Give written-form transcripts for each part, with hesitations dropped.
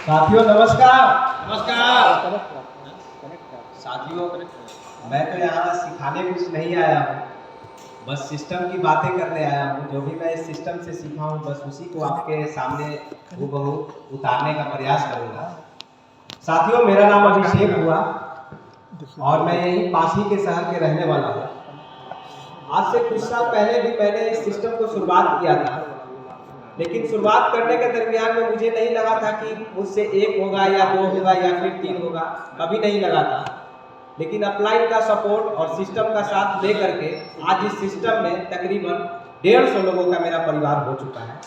साथियों नमस्कार। नमस्कार। साथियों मैं तो यहाँ सिखाने कुछ नहीं आया हूँ, बस सिस्टम की बातें करने आया हूँ। जो भी मैं इस सिस्टम से सीखा हूँ बस उसी को आपके सामने हूबहू उतारने का प्रयास करूँगा। साथियों मेरा नाम अभिषेक हुआ और मैं यही पास ही के शहर के रहने वाला हूँ। आज से कुछ साल पहले भी मैंने इस सिस्टम को शुरुआत किया था, लेकिन शुरुआत करने के दरमियान में मुझे नहीं लगा था कि मुझसे 1 होगा या 2 होगा या फिर 3 होगा, कभी नहीं लगा था। लेकिन अपलाइन का सपोर्ट और सिस्टम का साथ लेकर के आज इस सिस्टम में तकरीबन 150 लोगों का मेरा परिवार हो चुका है।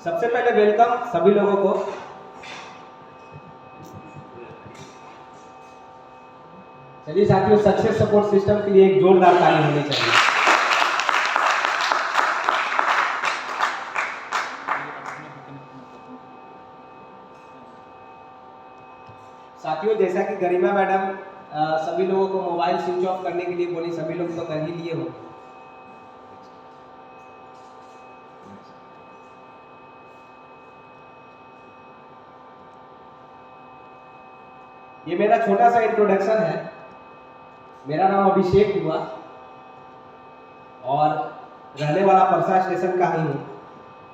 सबसे पहले वेलकम सभी लोगों को। चलिए साथियों, सक्सेस सपोर्ट सिस्टम के लिए एक जोरदार ताली होनी चाहिए। साथियों जैसा कि गरिमा मैडम सभी लोगों को मोबाइल स्विच ऑफ करने के लिए बोली, सभी लोग तो कर ही लिए होंगे। ये मेरा छोटा सा इंट्रोडक्शन है। मेरा नाम अभिषेक हुआ और रहने वाला परसा स्टेशन का ही हूँ।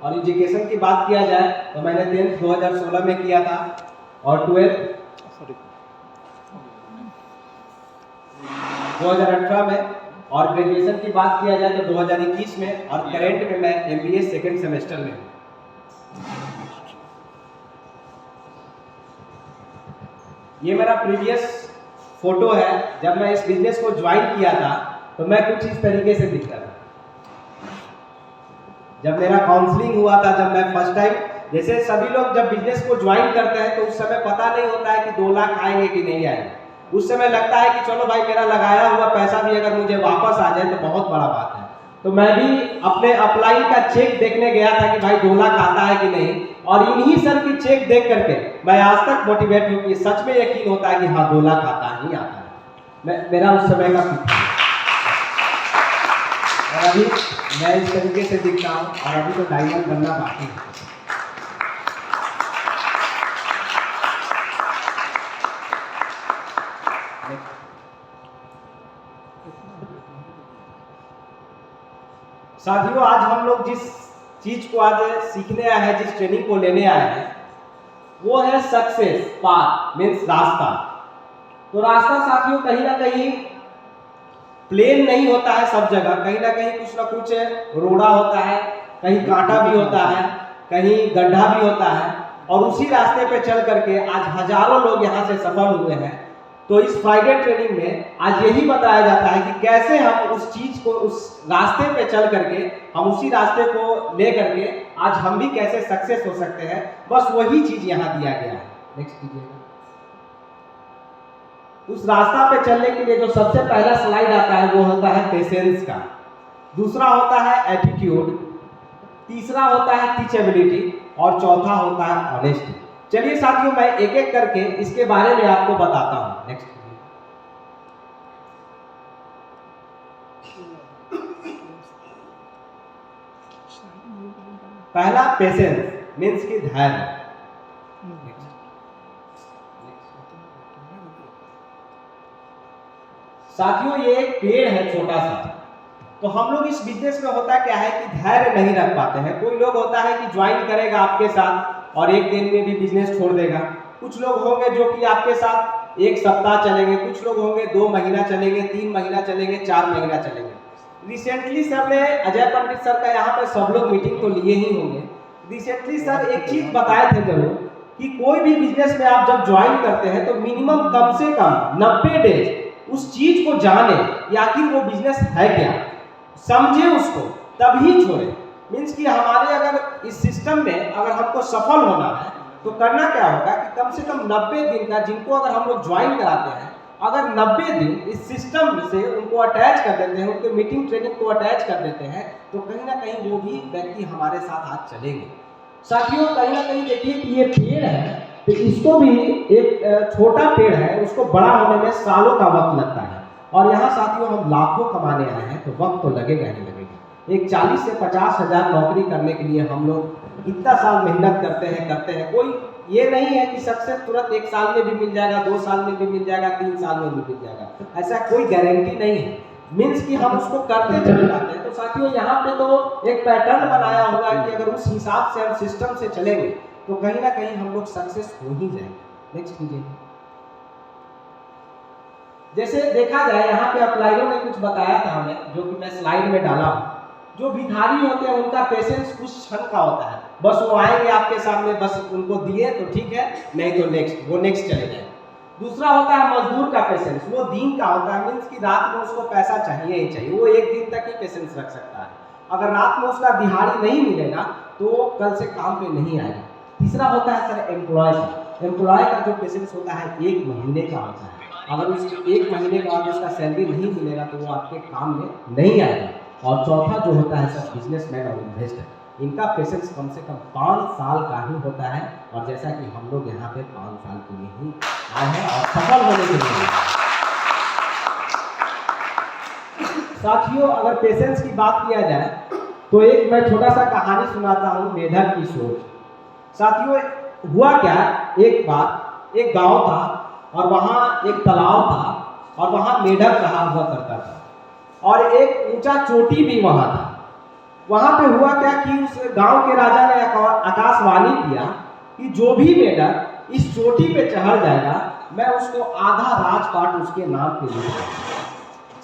और एजुकेशन की बात किया जाए तो मैंने 10th 2016 में किया था और 12th 2018 में, और ग्रेजुएशन की बात किया जाए तो 2021 में, और करेंट में मैं MBA सेकेंड सेमेस्टर में हूँ। ये मेरा प्रीवियस फोटो है। जब मैं इस बिजनेस को ज्वाइन किया था तो मैं कुछ इस तरीके से दिखता था। जब मेरा काउंसलिंग हुआ था, जब मैं फर्स्ट टाइम, जैसे सभी लोग जब बिजनेस को ज्वाइन करते हैं तो उस समय पता नहीं होता है कि 2 लाख आएंगे कि नहीं आएंगे। उस समय लगता है कि चलो भाई मेरा लगाया हुआ पैसा भी अगर मुझे वापस आ जाए तो बहुत बड़ा बात है। तो मैं भी अपने अपलाइन का चेक देखने गया था कि भाई 2 लाख आता है कि नहीं, और इन्हीं सर की चेक देख करके मैं आज तक मोटिवेट हूँ कि सच में यकीन होता है कि हाँ 2 लाख आता ही आता है। मेरा उस समय का फिक्र है। और अभी मैं इस तरीके से दिखता हूँ और अभी तो डायमंड बनना बाकी है। साथियों आज हम लोग जिस चीज को आज सीखने आए हैं, जिस ट्रेनिंग को लेने आए हैं, वो है सक्सेस पाथ, मीन्स रास्ता। तो रास्ता साथियों कहीं ना कहीं प्लेन नहीं होता है सब जगह, कहीं ना कहीं कुछ ना कुछ रोड़ा होता है, कहीं कांटा भी होता है, कहीं गड्ढा भी होता है। और उसी रास्ते पे चल करके आज हजारों लोग यहाँ से सफल हुए हैं। तो इस फ्राइडे ट्रेनिंग में आज यही बताया जाता है कि कैसे हम उस चीज को, उस रास्ते पे चल करके, हम उसी रास्ते को ले करके आज हम भी कैसे सक्सेस हो सकते हैं। बस वही चीज यहाँ दिया गया है। नेक्स्ट कीजिएगा। उस रास्ता पे चलने के लिए जो सबसे पहला स्लाइड आता है वो होता है पेशेंस का, दूसरा होता है एटीट्यूड, तीसरा होता है टीचेबिलिटी, और चौथा होता है ऑनेस्टी। चलिए साथियों मैं एक एक करके इसके बारे में आपको बताता हूं। नेक्स्ट। पहला पेशेंस मीन्स की धैर्य। साथियों ये एक पेड़ है छोटा सा। तो हम लोग इस बिजनेस में होता क्या है कि धैर्य नहीं रख पाते हैं। कोई लोग होता है कि ज्वाइन करेगा आपके साथ और 1 दिन में भी बिजनेस छोड़ देगा। कुछ लोग होंगे जो कि आपके साथ 1 सप्ताह चलेंगे, कुछ लोग होंगे 2 महीना चलेंगे, 3 महीना चलेंगे, 4 महीना चलेंगे। रिसेंटली सर ने, अजय पंडित सर का यहाँ पे सब लोग मीटिंग तो लिए ही होंगे। रिसेंटली सर एक चीज बताए थे जरूर कि कोई भी बिजनेस में आप जब ज्वाइन करते हैं तो मिनिमम कम से कम 90 डेज उस चीज को जाने कि आखिर वो बिजनेस है क्या, समझे उसको, तभी छोड़े। मीन्स कि हमारे अगर इस सिस्टम में अगर हमको सफल होना है तो करना क्या होगा कि कम से कम 90 दिन का, जिनको अगर हम लोग ज्वाइन कराते हैं, अगर 90 दिन इस सिस्टम से उनको अटैच कर देते हैं, उनके मीटिंग ट्रेनिंग को अटैच कर देते हैं, तो कहीं ना कहीं वो भी व्यक्ति हमारे साथ आज चलेंगे। साथियों कहीं ना कहीं देखिए कि ये पेड़ है, तो इसको भी एक छोटा पेड़ है, उसको बड़ा होने में सालों का वक्त लगता है। और यहाँ साथियों हम लाखों कमाने आए हैं, तो वक्त तो लगेगा ही लगेगा। एक 40 से 50 हज़ार नौकरी करने के लिए हम लोग इतना साल मेहनत करते हैं। कोई ये नहीं है कि सक्सेस तुरंत 1 साल में भी मिल जाएगा, 2 साल में भी मिल जाएगा, 3 साल में भी मिल जाएगा, ऐसा कोई गारंटी नहीं है। मीन्स कि हम उसको करते चले जाते हैं। तो साथियों यहाँ पे तो एक पैटर्न बनाया होगा कि अगर उस हिसाब से हम सिस्टम से चलेंगे तो कहीं ना कहीं हम लोग सक्सेस हो ही जाएंगे। नेक्स्ट कीजिए। जैसे देखा जाए यहाँ पे अपलाइनों ने कुछ बताया था हमें, जो कि मैं स्लाइड में डाला हूँ। जो भिखारी होते हैं उनका पेशेंस कुछ क्षण का होता है, बस वो आएंगे आपके सामने, बस उनको दिए तो ठीक है, नहीं तो नेक्स्ट, वो नेक्स्ट चले जाए। दूसरा होता है मजदूर का पेशेंस, वो दिन का होता है, मीन्स कि रात में उसको पैसा चाहिए ही चाहिए, वो 1 दिन तक ही पेशेंस रख सकता है। अगर रात में उसका दिहाड़ी नहीं मिलेगा तो वो कल से काम पे नहीं आएगा। तीसरा होता है सर एम्प्लॉय का। एम्प्लॉय का जो पेशेंस होता है 1 महीने का होता है, अगर उसके 1 महीने के बाद उसका सैलरी नहीं मिलेगा तो वो आपके काम में नहीं आएगा। और चौथा जो होता है सर बिजनेसमैन और इन्वेस्टर, इनका पेशेंस कम से कम 5 साल का ही होता है। और जैसा कि हम लोग यहाँ पे 5 साल के लिए ही आए हैं और सफल होने के लिए। साथियों अगर पेशेंस की बात किया जाए तो एक मैं छोटा सा कहानी सुनाता हूँ, मेढक की सोच। साथियों हुआ क्या, एक बार एक गांव था और वहाँ एक तालाब था और वहाँ मेढक रहा हुआ करता था और एक ऊंचा चोटी भी वहाँ था। वहाँ पे हुआ क्या कि उस गांव के राजा ने आकाशवाणी किया कि जो भी मेढक इस चोटी पे चढ़ जाएगा मैं उसको आधा राजपाट उसके नाम पे दूंगा।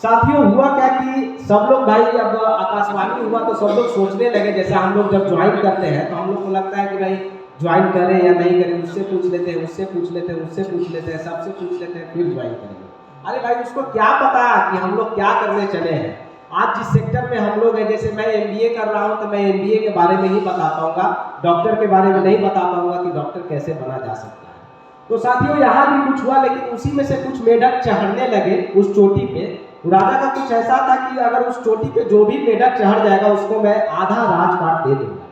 साथियों हुआ क्या कि सब लोग भाई, अब आकाशवाणी हुआ तो सब लोग सोचने लगे, जैसे हम लोग जब ज्वाइन करते हैं तो हम लोग को लगता है कि भाई ज्वाइन करें या नहीं करें, उससे पूछ लेते हैं, उससे पूछ लेते हैं, उससे पूछ लेते हैं, सबसे पूछ लेते हैं, फिर ज्वाइन करेंगे। अरे भाई उसको क्या पता कि हम लोग क्या करने चले हैं। आज जिस सेक्टर में हम लोग हैं, जैसे मैं MBA कर रहा हूं तो मैं MBA के बारे में ही बता पाऊंगा, डॉक्टर के बारे में नहीं बता पाऊंगा कि डॉक्टर कैसे बना जा सकता है। तो साथियों यहाँ भी कुछ हुआ, लेकिन उसी में से कुछ मेढक चढ़ने लगे उस चोटी पे। राजा का कुछ ऐसा था कि अगर उस चोटी पे जो भी मेढक चढ़ जाएगा उसको मैं आधा राजपाट दे दूंगा।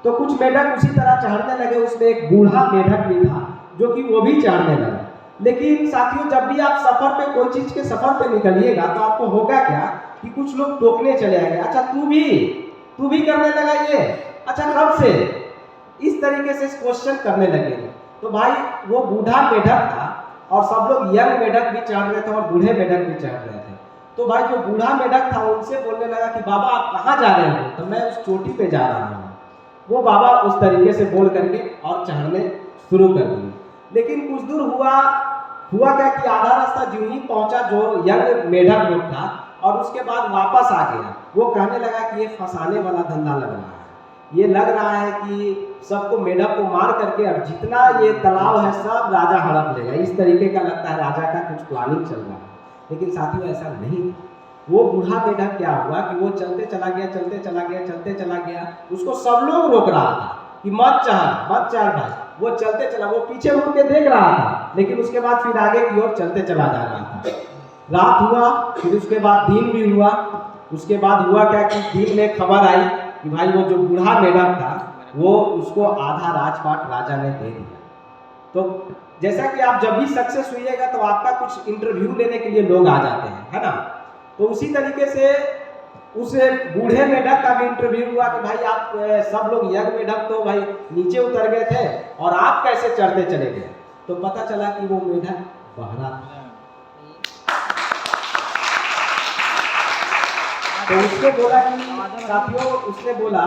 तो कुछ मेढक उसी तरह चढ़ने लगे, उसमें एक बूढ़ा मेढक भी था जो कि वो भी चढ़ने लगा। लेकिन साथियों जब भी आप सफर पे, कोई चीज के सफर पे निकलिएगा तो आपको होगा क्या कि कुछ लोग टोकने चले आएंगे, अच्छा तू भी करने लगा ये, अच्छा कब से, इस तरीके से क्वेश्चन करने लगेंगे। तो भाई वो बूढ़ा मेढक था और सब लोग यंग मेढक भी चढ़ रहे थे और बूढ़े मेढक भी चढ़ रहे थे। तो भाई जो बूढ़ा मेढक था उनसे बोलने लगा कि बाबा आप कहाँ जा रहे हो, तो मैं उस चोटी पे जा रहा हूँ। वो बाबा उस तरीके से बोल करके और चढ़ने शुरू कर दिए। लेकिन कुछ दूर हुआ क्या कि आधा रास्ता जो ही पहुंचा जो यंग मेढक लोग था और उसके बाद वापस आ गया। वो कहने लगा कि ये फंसाने वाला धंधा लग रहा है, ये लग रहा है कि सबको मेढक को मार करके अब जितना ये तालाब है सब राजा हड़प लेगा, इस तरीके का लगता है राजा का कुछ प्लानिंग चल रहा है। लेकिन साथियों ऐसा नहीं था। वो बूढ़ा मेढक क्या हुआ कि वो चलते चला गया, उसको सब लोग रोक रहा था कि मत चढ़ भाई। वो चलते चला, वो पीछे मुड़ के देख रहा था, लेकिन उसके बाद फिर आगे की ओर चलते चला जा रहा था। रात हुआ, फिर उसके बाद दिन भी हुआ। उसके बाद हुआ क्या कि दिन में खबर आई कि भाई वो जो बूढ़ा मेढक था वो उसको आधा राजपाट राजा ने दे दिया। तो जैसा कि आप जब भी सक्सेस हुईएगा तो आपका कुछ इंटरव्यू लेने के लिए लोग आ जाते हैं, है ना। तो उसी तरीके से उस बूढ़े मेढक का भी इंटरव्यू हुआ कि भाई आप सब लोग यंग मेढक तो भाई नीचे उतर गए थे और आप कैसे चढ़ते चले गए। तो पता चला कि वो मेढक बहरा था। तो उसने बोला कि साथियों, उसने बोला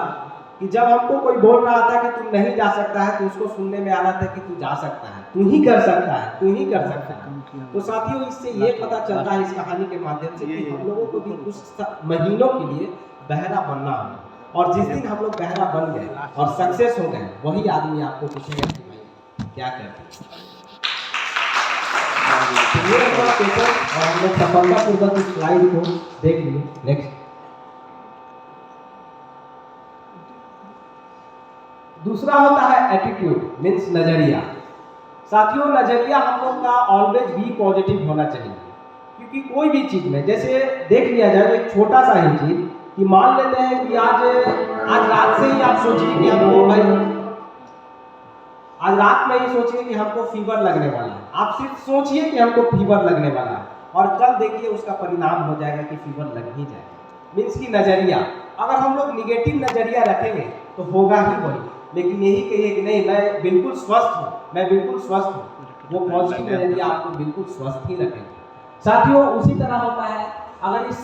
कि जब हमको कोई बोल रहा था कि तुम नहीं जा सकता है तो उसको सुनने में आ रहा था कि तू जा सकता है, तू ही कर सकता है। तो साथियों इससे ये पता चलता है इस कहानी के माध्यम से कि हम लोगों को भी कुछ महीनों के लिए बहरा बनना होगा। और जिस दिन हम लोग बहरा बन गए और सक्सेस हो गए, वही आदमी आपको पूछेगा कि भाई क्या करते हैं। और हम लोग सफलतापूर्वक इस स्लाइड को देख लिए। नेक्स्ट, दूसरा होता है एटीट्यूड, मीन्स नजरिया। साथियों नजरिया हम लोग का ऑलवेज भी पॉजिटिव होना चाहिए, क्योंकि कोई भी चीज में, जैसे देख लिया जाए एक छोटा सा ही चीज कि मान लेते हैं कि आज रात से ही आप सोचिए कि हमको भाई आज रात में ही सोचिए कि हमको फीवर लगने वाला है। आप सिर्फ सोचिए कि हमको फीवर लगने वाला है, और कल देखिए उसका परिणाम हो जाएगा कि फीवर लग ही जाएगा। मीन्स की नज़रिया, अगर हम लोग निगेटिव नज़रिया रखेंगे तो होगा ही वही, लेकिन यही कहिए कि नहीं मैं बिल्कुल स्वस्थ हूँ, मैं बिल्कुल स्वस्थ हूँ, वो पॉजिटिव नज़रिया आपको बिल्कुल स्वस्थ ही रखेगा। साथियों उसी तरह होता है, अगर इस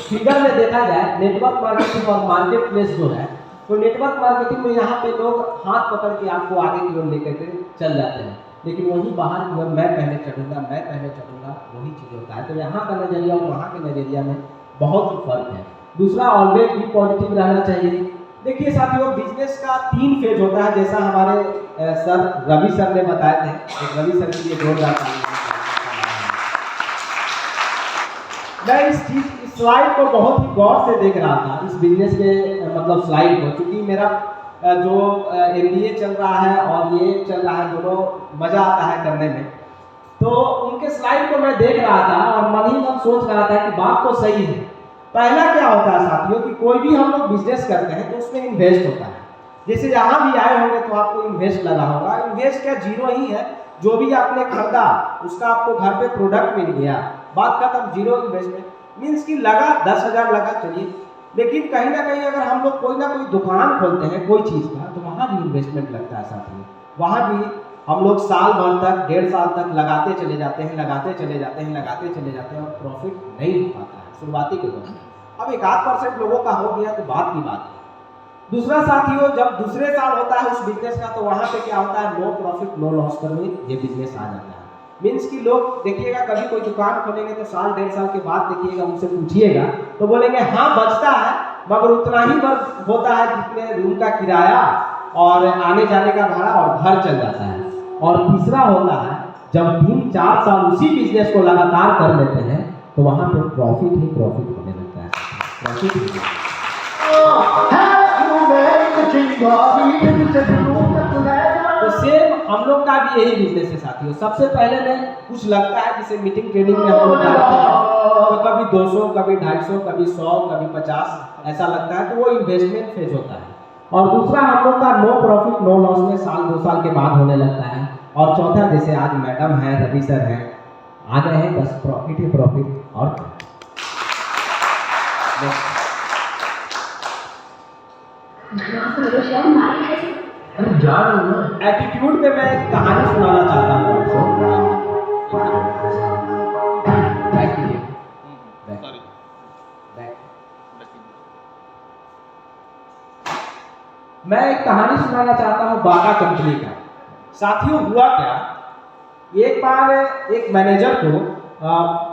फिगर में देखा जाए नेटवर्क मार्केटिंग और मार्केट प्लेस जो है, तो नेटवर्क मार्केटिंग में यहाँ पे लोग हाथ पकड़ के आपको आगे की ओर लेकर के चल जाते हैं, लेकिन वही बाहर की ओर मैं पहले चढ़ूंगा, मैं पहले चढ़ूंगा, वही चीज़ होता है। तो यहाँ का नज़रिया और वहाँ के नज़रिया में बहुत ही फर्क है। दूसरा, ऑलवेज भी पॉजिटिव रहना चाहिए। देखिए साथियों, बिजनेस का 3 फेज होता है, जैसा हमारे सर रवि सर ने बताए थे। एक रवि सर के लिए जोरदार ताली। मैं इस स्लाइड को बहुत ही गौर से देख रहा था, इस बिजनेस के मतलब स्लाइड को, क्योंकि मेरा जो MBA चल रहा है और ये चल रहा है, दोनों मज़ा आता है करने में। तो उनके स्लाइड को मैं देख रहा था और मन ही मन सोच रहा था कि बात तो सही है। पहला क्या होता है साथियों कि कोई भी हम लोग बिजनेस करते हैं तो उसमें इन्वेस्ट होता है। जैसे यहाँ भी आए होंगे तो आपको इन्वेस्ट लगा होगा। इन्वेस्ट क्या, जीरो ही है। जो भी आपने खरीदा उसका आपको घर पे प्रोडक्ट मिल गया, बात खत्म, जीरो इन्वेस्टमेंट। मीन्स कि लगा 10,000 लगा, चलिए। लेकिन कहीं ना कहीं अगर हम लोग कोई ना कोई दुकान खोलते हैं कोई चीज़ का, तो वहाँ भी इन्वेस्टमेंट लगता है साथियों। वहाँ भी हम लोग साल भर तक, 1.5 साल तक लगाते चले जाते हैं, लगाते चले जाते हैं, लगाते चले जाते हैं, और प्रॉफिट नहीं हो पाता है शुरुआती के दौर में। अब 1-8% लोगों का हो गया तो बात की बात है। दूसरा साथियों, जब दूसरे साल होता है उस बिजनेस का, तो वहाँ पे क्या होता है, नो प्रॉफिट नो लॉस पर में ये बिजनेस आ जाता है। मीन्स कि लोग देखिएगा, कभी कोई दुकान खोलेंगे तो साल 1.5 साल के बाद देखिएगा, उनसे पूछिएगा तो बोलेंगे हाँ बचता है, मगर उतना ही वर्क होता है जितने रूम का किराया और आने जाने का भाड़ा और घर चल जाता है। और तीसरा होता है, जब 3-4 साल उसी बिजनेस को लगातार कर लेते हैं तो वहाँ पे प्रॉफिट ही प्रॉफिट होने लगता है। प्रॉफिट ही तो सेम हम लोग का भी यही बिजनेस है साथियों। सबसे पहले में कुछ लगता है, जिसे मीटिंग ट्रेनिंग में हम लोग जाते हैं तो कभी 200, कभी 250, कभी 100, कभी 50 ऐसा लगता है, तो वो इन्वेस्टमेंट फेज होता है। और दूसरा हम लोग का नो प्रॉफिट नो लॉस में साल 2 साल के बाद होने लगता है। और चौथा, जैसे आज मैडम है, रवि सर है, आ गए हैं, बस प्रॉफिट ही प्रॉफिट। और एटीट्यूड पे मैं एक कहानी सुनाना चाहता हूँ मैं एक कहानी सुनाना चाहता हूँ बाटा कंपनी का। साथियों हुआ क्या, एक बार एक मैनेजर को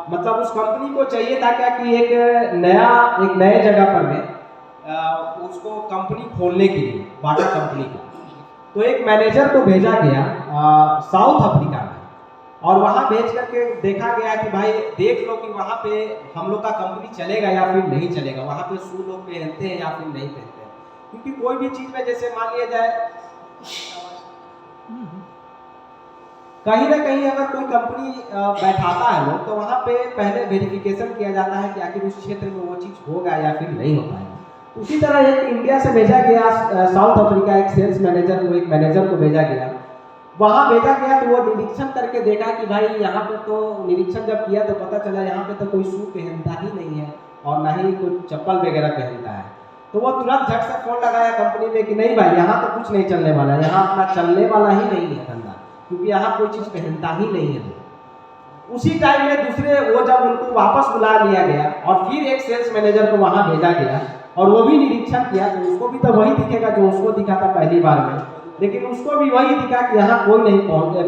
मतलब उस कंपनी को चाहिए था क्या कि एक नए जगह पर में उसको कंपनी खोलने के लिए, बाटा कंपनी का। तो एक मैनेजर को भेजा गया साउथ अफ्रीका में, और वहाँ भेज करके देखा गया कि भाई देख लो कि वहाँ पे हम लोग का कंपनी चलेगा या फिर नहीं चलेगा, वहाँ पे शू लोग पहनते हैं या फिर नहीं पहनते हैं। क्योंकि कोई भी चीज़ में जैसे मान लिया जाए कहीं ना कहीं अगर कोई कंपनी बैठाता है लोग, तो वहाँ पे पहले वेरिफिकेशन किया जाता है कि आखिर उस क्षेत्र में वो चीज़ होगा या फिर नहीं हो पाएगा। उसी तरह एक इंडिया से भेजा गया साउथ अफ्रीका, एक सेल्स मैनेजर को, एक मैनेजर को भेजा गया। वहाँ भेजा गया तो वो निरीक्षण करके देखा कि भाई यहाँ पे तो निरीक्षण जब किया तो पता चला यहाँ पे तो कोई शू पहनता ही नहीं है और ना ही कोई चप्पल वगैरह पहनता है। तो वो तुरंत झट से फोन लगाया कंपनी में कि नहीं भाई यहाँ तो कुछ नहीं चलने वाला है, यहाँ अपना चलने वाला ही नहीं है धंधा, क्योंकि यहाँ कोई चीज़ पहनता ही नहीं है। उसी टाइम में दूसरे वो जब उनको वापस बुला लिया गया और फिर एक सेल्स मैनेजर को वहाँ भेजा गया और वो भी निरीक्षण किया, तो उसको भी तो वही दिखेगा जो उसको दिखा था पहली बार में, लेकिन उसको भी वही दिखा कि यहाँ कोई नहीं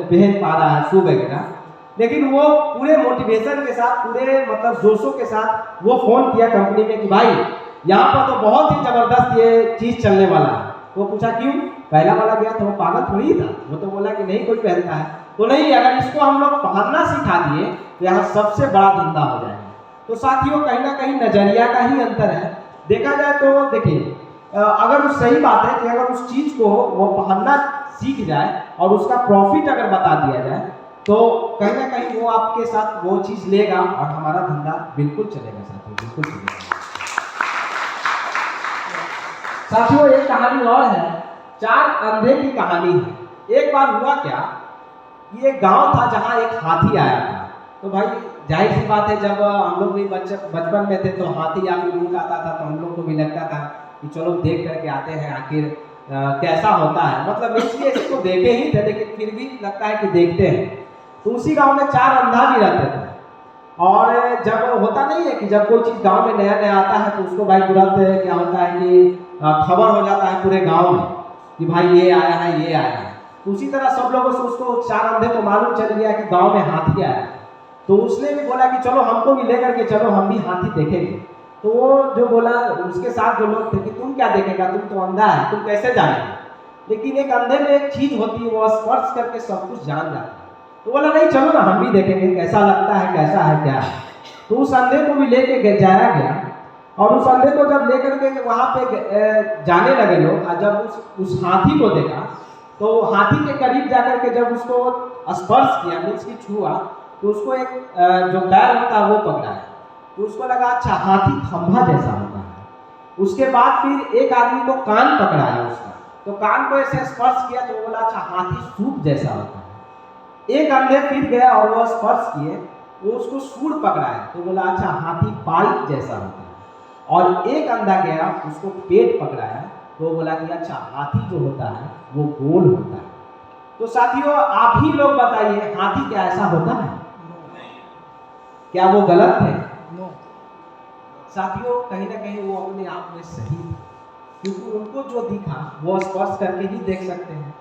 पहन पा रहा है शू वगैरह। लेकिन वो पूरे मोटिवेशन के साथ, पूरे मतलब जोशों के साथ वो फोन किया कंपनी में कि भाई यहाँ पर तो बहुत ही जबरदस्त ये चीज़ चलने वाला है। वो पूछा क्यों, पहला वाला गया तो वो पागल थोड़ी था, वो तो बोला कि नहीं कोई पहनता है। तो नहीं, अगर इसको हम लोग पहनना सिखा दिए तो यहाँ सबसे बड़ा धंधा हो जाएगा। तो साथियों कहीं ना कहीं नजरिया का ही अंतर है। देखा जाए तो देखिए, अगर सही बात है कि अगर उस चीज़ को वो पहनना सीख जाए और उसका प्रॉफिट अगर बता दिया जाए, तो कहीं ना कहीं वो आपके साथ वो चीज़ लेगा और हमारा धंधा बिल्कुल चलेगा साथियों, बिल्कुल चलेगा। साथियों एक कहानी और है, 4 अंधे की कहानी है। एक बार हुआ क्या, ये गांव था जहां एक हाथी आया था। तो भाई जाहिर सी बात है, जब हम लोग भी बचपन में थे तो हाथी या फिर ऊँट आता था तो हम लोग को भी लगता था कि चलो देख करके आते हैं आखिर कैसा होता है। मतलब इसलिए इसको देखे ही थे, लेकिन फिर भी लगता है कि देखते हैं। तो उसी गांव में 4 अंधा भी रहते थे। और जब होता नहीं है कि जब कोई चीज़ गांव में नया नया आता है तो उसको भाई तुरंत क्या होता है कि खबर हो जाता है पूरे गांव में कि भाई ये आया है, ये आया है। तो उसी तरह सब लोगों से उसको 4 अंधे को मालूम चल गया कि गांव में हाथी आया है। तो उसने भी बोला कि चलो हमको भी लेकर के चलो, हम भी हाथी देखेंगे। तो वो जो बोला, उसके साथ जो लोग थे कि तुम क्या देखेगा, तुम तो अंधा है, तुम कैसे जानेगा। लेकिन एक अंधे में एक चीज होती है, वो स्पर्श करके सब कुछ जान जाता है। तो बोला नहीं चलो ना, हम भी देखेंगे कैसा लगता है, कैसा है, क्या है। तो उस अंधे को भी लेके जाया गया, और उस अंधे को जब लेकर के वहां पे जाने लगे लोग, और जब उस हाथी को देखा तो हाथी के करीब जाकर के जब उसको स्पर्श किया, मीन्स की छुआ, तो उसको एक जो पैर होता है वो पकड़ा है। तो उसको लगा अच्छा हाथी खंभा जैसा होता है। उसके बाद फिर एक आदमी को कान पकड़ाया उसका, तो कान को ऐसे स्पर्श किया तो बोला अच्छा हाथी सूप जैसा होता है। एक अंधे फिर गया और वो स्पर्श किए, वो उसको सूंड पकड़ाया तो बोला अच्छा हाथी पाइप जैसा होता है। और एक अंधा गया उसको पेट पकड़ाया तो बोला कि अच्छा हाथी जो होता है वो गोल होता है। तो साथियों आप ही लोग बताइए, हाथी क्या ऐसा होता है? क्या वो गलत है? साथियों कहीं ना कहीं वो अपने आप में सही है, क्योंकि उनको जो दिखा वो स्पर्श करके ही देख सकते हैं।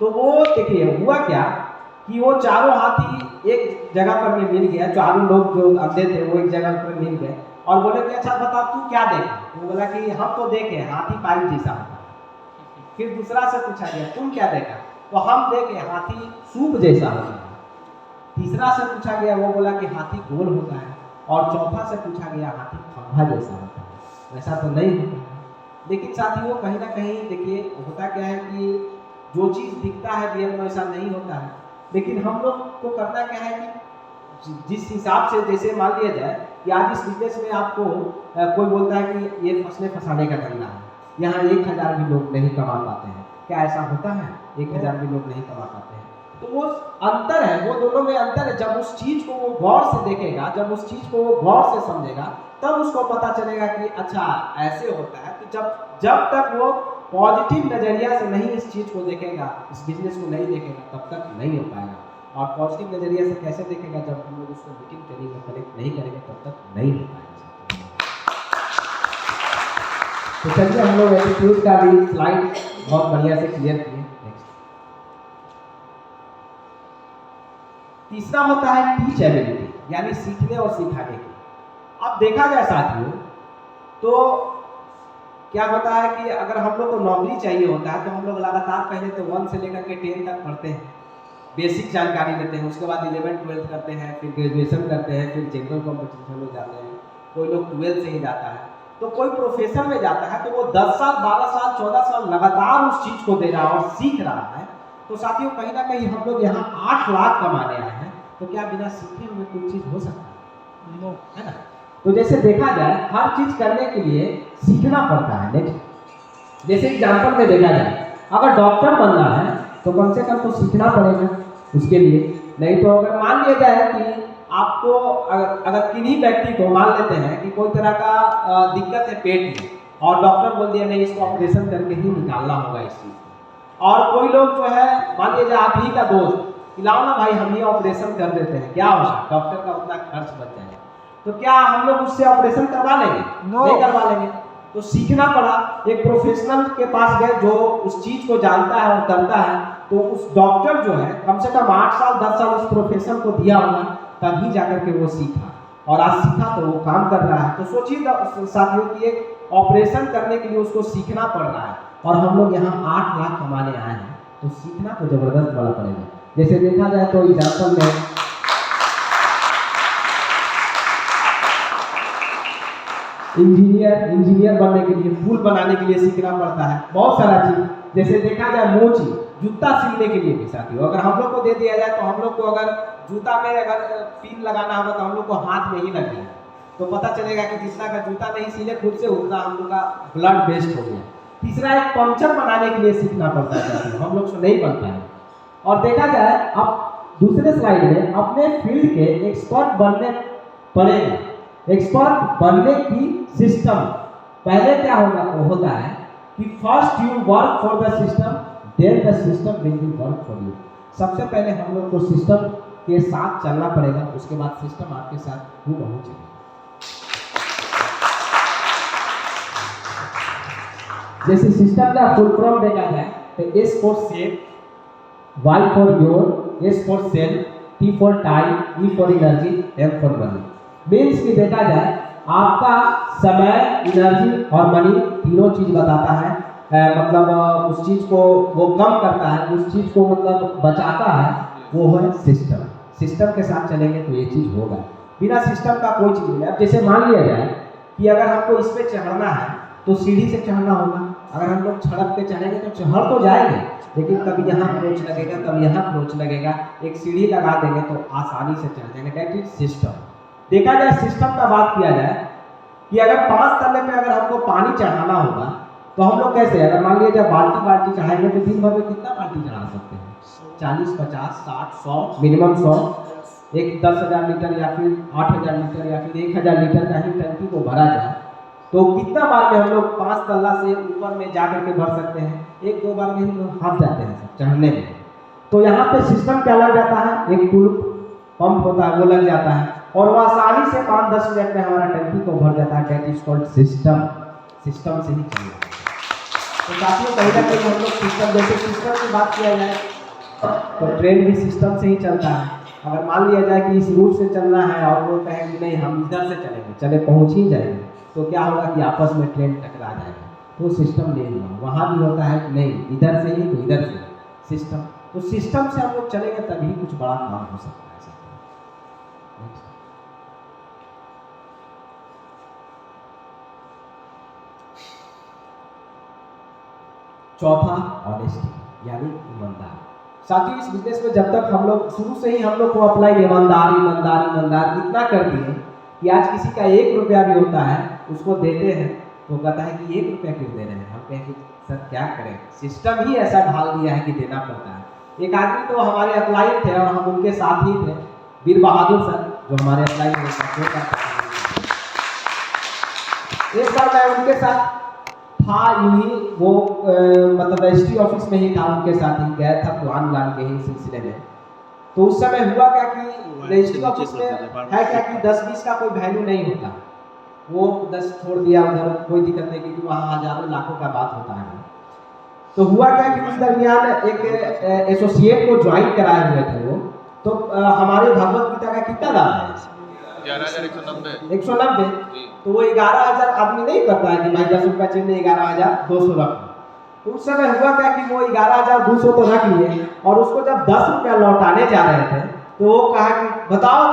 तो वो देखिए हुआ क्या कि वो चारों हाथी एक जगह पर में मिल गया, चारों लोग जो अंधे थे वो एक जगह पर मिल गए और बोले कि अच्छा बता तू क्या देखा। वो बोला कि हम तो देखे हाथी पाइप जैसा होता है। फिर दूसरा से पूछा गया तुम क्या देखा, तो हम देखे हाथी सूप जैसा होता है। तीसरा से पूछा गया, वो बोला कि हाथी गोल होता है। और चौथा से पूछा गया हाथी खंभा जैसा होता है। वैसा तो नहीं होता है। लेकिन साथियों कहीं ना कहीं देखिए होता क्या है कि जो चीज़ दिखता है रियल में वैसा नहीं होता है। लेकिन हम लोग को करना क्या है कि जिस हिसाब से, जैसे मान लिया जाए कि आज इस बिजनेस में आपको कोई बोलता है कि ये फंसने फंसाने का धंधा है, यहाँ 1000 भी लोग नहीं कमा पाते हैं। क्या ऐसा होता है? 1000 भी लोग नहीं कमा पाते हैं। तो वो अंतर है, वो दोनों में अंतर है। जब उस चीज़ को वो गौर से देखेगा, जब उस चीज़ को वो गौर से समझेगा, तब उसको पता चलेगा कि अच्छा ऐसे होता है। तो जब तक वो पॉजिटिव नज़रिया से नहीं इस चीज़ को देखेगा, इस बिजनेस को नहीं देखेगा, तब तक नहीं हो पाएगा। और पॉजिटिव नज़रिया से कैसे देखेगा? जब हम लोग उसको मीटिंग करेंगे, कनेक्ट नहीं करेंगे, तब तक नहीं हो पाएगा। तो चलिए हम लोग एटीट्यूड का भी स्लाइड बहुत बढ़िया से क्लियर किए। तीसरा होता है टीच एबिलिटी, यानी सीखने और सिखाने की। अब देखा जाए साथियों तो क्या होता है कि अगर हम लोग को नौकरी चाहिए होता है तो हम लोग लगातार पहले तो 1 से लेकर के 10 तक पढ़ते हैं, बेसिक जानकारी लेते हैं। उसके बाद 11, 12 करते हैं, फिर ग्रेजुएशन करते हैं, फिर जनरल कॉम्पिटिशन में जाते हैं। कोई लोग 12 से ही जाता है। तो कोई प्रोफेशन में जाता है तो वो 10 साल, 12 साल, 14 साल लगातार उस चीज़ को दे रहा है और सीख रहा है। तो साथियों कहीं ना कहीं हम लोग यहाँ 8 लाख कमाने आए हैं, तो क्या बिना सीखे हुए कोई चीज़ हो सकता है? नो, है ना। तो जैसे देखा जाए हर चीज़ करने के लिए सीखना पड़ता है। नेक्स्ट जैसे एग्जाम्पल में देखा जाए, अगर डॉक्टर बनना है तो कम से कम तो सीखना पड़ेगा उसके लिए। नहीं तो अगर मान लिया जाए कि आपको अगर किन्हीं व्यक्ति को मान लेते हैं कि कोई तरह का दिक्कत है पेट में, और डॉक्टर बोल दिया नहीं इसको ऑपरेशन करके ही निकालना होगा इस चीज़ को। और कोई लोग जो है मान लीजिए आप ही का दोस्त लाओ ना भाई हम ये ऑपरेशन कर देते हैं, क्या होगा? डॉक्टर का उतना खर्च बच जाएगा। तो क्या हम लोग उससे ऑपरेशन करवा लेंगे? नहीं करवा लेंगे। तो सीखना पड़ा। एक प्रोफेशनल के पास गए जो उस चीज़ को जानता है और करता है। तो उस डॉक्टर जो है कम से कम 8 साल 10 साल उस प्रोफेशन को दिया होगा, तभी जाकर के वो सीखा, और आज सीखा तो वो काम कर रहा है। तो सोचिए साथियों कि एक ऑपरेशन करने के लिए उसको सीखना पड़ रहा है, और हम लोग यहाँ 8 लाख कमाने आए हैं। तो सीखना तो जबरदस्त बड़ा पड़ेगा। जैसे देखा जाए तो एग्जाम्पल में इंजीनियर बनने के लिए, पुल बनाने के लिए सीखना पड़ता है, बहुत सारा चीज। जैसे देखा जाए मोची, जूता सिलने के लिए भी साथियों अगर हम लोग को दे दिया जाए तो हम लोग को अगर जूता में अगर पिन लगाना होगा तो हम लोग को हाथ में ही लग जाएगा। तो पता चलेगा कि जितना का जूता नहीं सिले खुद से उतना हम लोग का ब्लड वेस्ट हो गया। तीसरा एक पंक्चर बनाने के लिए सीखना पड़ता है साथियों, हम लोग से नहीं बनता है। और देखा जाए अब दूसरे स्लाइड में अपने फील्ड के एक्सपर्ट बनने पड़ेगा। एक्सपर्ट बनने की सिस्टम पहले क्या होता है कि first you work for the system, then the system will be work for you. सबसे पहले हम लोग को सिस्टम के साथ चलना पड़ेगा, उसके बाद सिस्टम आपके साथ हूबहू चलेगा। जैसे सिस्टम का फुल फॉर्म देखा जाए तो S for safe, Y for your, S for sell, T for time, E for energy, M for money. Means कि देखा जाए आपका समय, एनर्जी और मनी तीनों चीज बताता है। मतलब उस चीज को वो कम करता है, उस चीज को मतलब बचाता है, वो है सिस्टम। सिस्टम के साथ चलेंगे तो ये चीज होगा, बिना सिस्टम का कोई चीज नहीं। अब जैसे मान लिया जाए कि अगर हमको इस पे चढ़ना है तो सीढ़ी से चढ़ना होगा। अगर हम लोग सड़क पे चढ़ेंगे तो चढ़ तो जाएंगे, लेकिन कभी यहाँ क्रोच लगेगा, कभी यहाँ क्रोच लगेगा। एक सीढ़ी लगा देंगे तो आसानी से चढ़ जाएंगे। That is system. देखा जाए सिस्टम का बात किया जाए कि अगर 5 तल्ले पे अगर हमको पानी चढ़ाना होगा तो हम लोग कैसे, अगर मान लीजिए जब बाल्टी चढ़ाएंगे तो दिन भर में कितना बाल्टी चढ़ा सकते हैं? 40, 50, 60, 100, मिनिमम 100। एक 10,000 लीटर या फिर 8,000 लीटर या फिर 1,000 लीटर का ही टंकी को भरा जाए तो कितना बार में हम लोग 5 तल्ला से ऊपर में जा करके भर सकते हैं? 1-2 बार में ही लोग हाफ जाते हैं चढ़ने में। तो यहाँ पे सिस्टम क्या लग जाता है? एक टूल पंप होता है, वो लग जाता है और वो आसानी से 5-10 मिनट में हमारा टंकी को भर जाता है। That is called system. System से ही चल रहा है। तो साथियों कहीं ना कहीं हम लोग सिस्टम, जैसे सिस्टम की बात किया जाए तो ट्रेन भी सिस्टम से ही चलता है। अगर मान लिया जाए कि इस रूट से चलना है और वो कहेंगे नहीं हम इधर से चलेंगे, चले पहुँच ही जाएंगे, तो क्या होगा कि आपस में ट्रेन टकरा जाएगा। तो सिस्टम नहीं हुआ। वहाँ भी होता है कि नहीं इधर से ही तो इधर से सिस्टम। तो सिस्टम से हम लोग चलेंगे तभी कुछ बड़ा काम हो सकता है। चौथा ऑनेस्टी यानी ईमानदार। साथियों इस बिजनेस में जब तक हम लोग शुरू से ही हम लोग को अप्लाई ईमानदार इतना कर दिए कि आज किसी का 1 रुपया भी होता है उसको देते हैं तो कहता है कि 1 रुपया क्यों दे रहे हैं? हम कहें कि सर क्या करें, सिस्टम ही ऐसा ढाल दिया है कि देना पड़ता है। एक आदमी तो हमारे अप्लाई थे और हम उनके साथ ही थे, वीर बहादुर सर, जो हमारे अप्लाई में एक बार मैं उनके साथ था, यूं ही वो मतलब रजिस्ट्री ऑफिस में ही था, उनके साथ ही गया था प्लान के ही सिलसिले में। तो उस समय हुआ क्या कि रजिस्ट्री ऑफिस में है क्या कि 10-20 का कोई वैल्यू नहीं होता। वो 10 छोड़ दिया उधर, कोई दिक्कत नहीं, क्योंकि वहाँ हजारों लाखों का बात होता है। तो हुआ क्या कि उस दरमियान एक एसोसिएट को ज्वाइन कराए हुए थे वो। तो हमारे भगवत गीता का कितना दाम है? 11,190। तो वो 11,000 आदमी नहीं करता है कि भाई 10 रुपया चेंज में 11,200 रख। तो उस समय हुआ क्या कि वो 11,200 तो रख लिए और उसको जब 10 रुपया लौटाने जा रहे थे तो वो कहा कि बताओ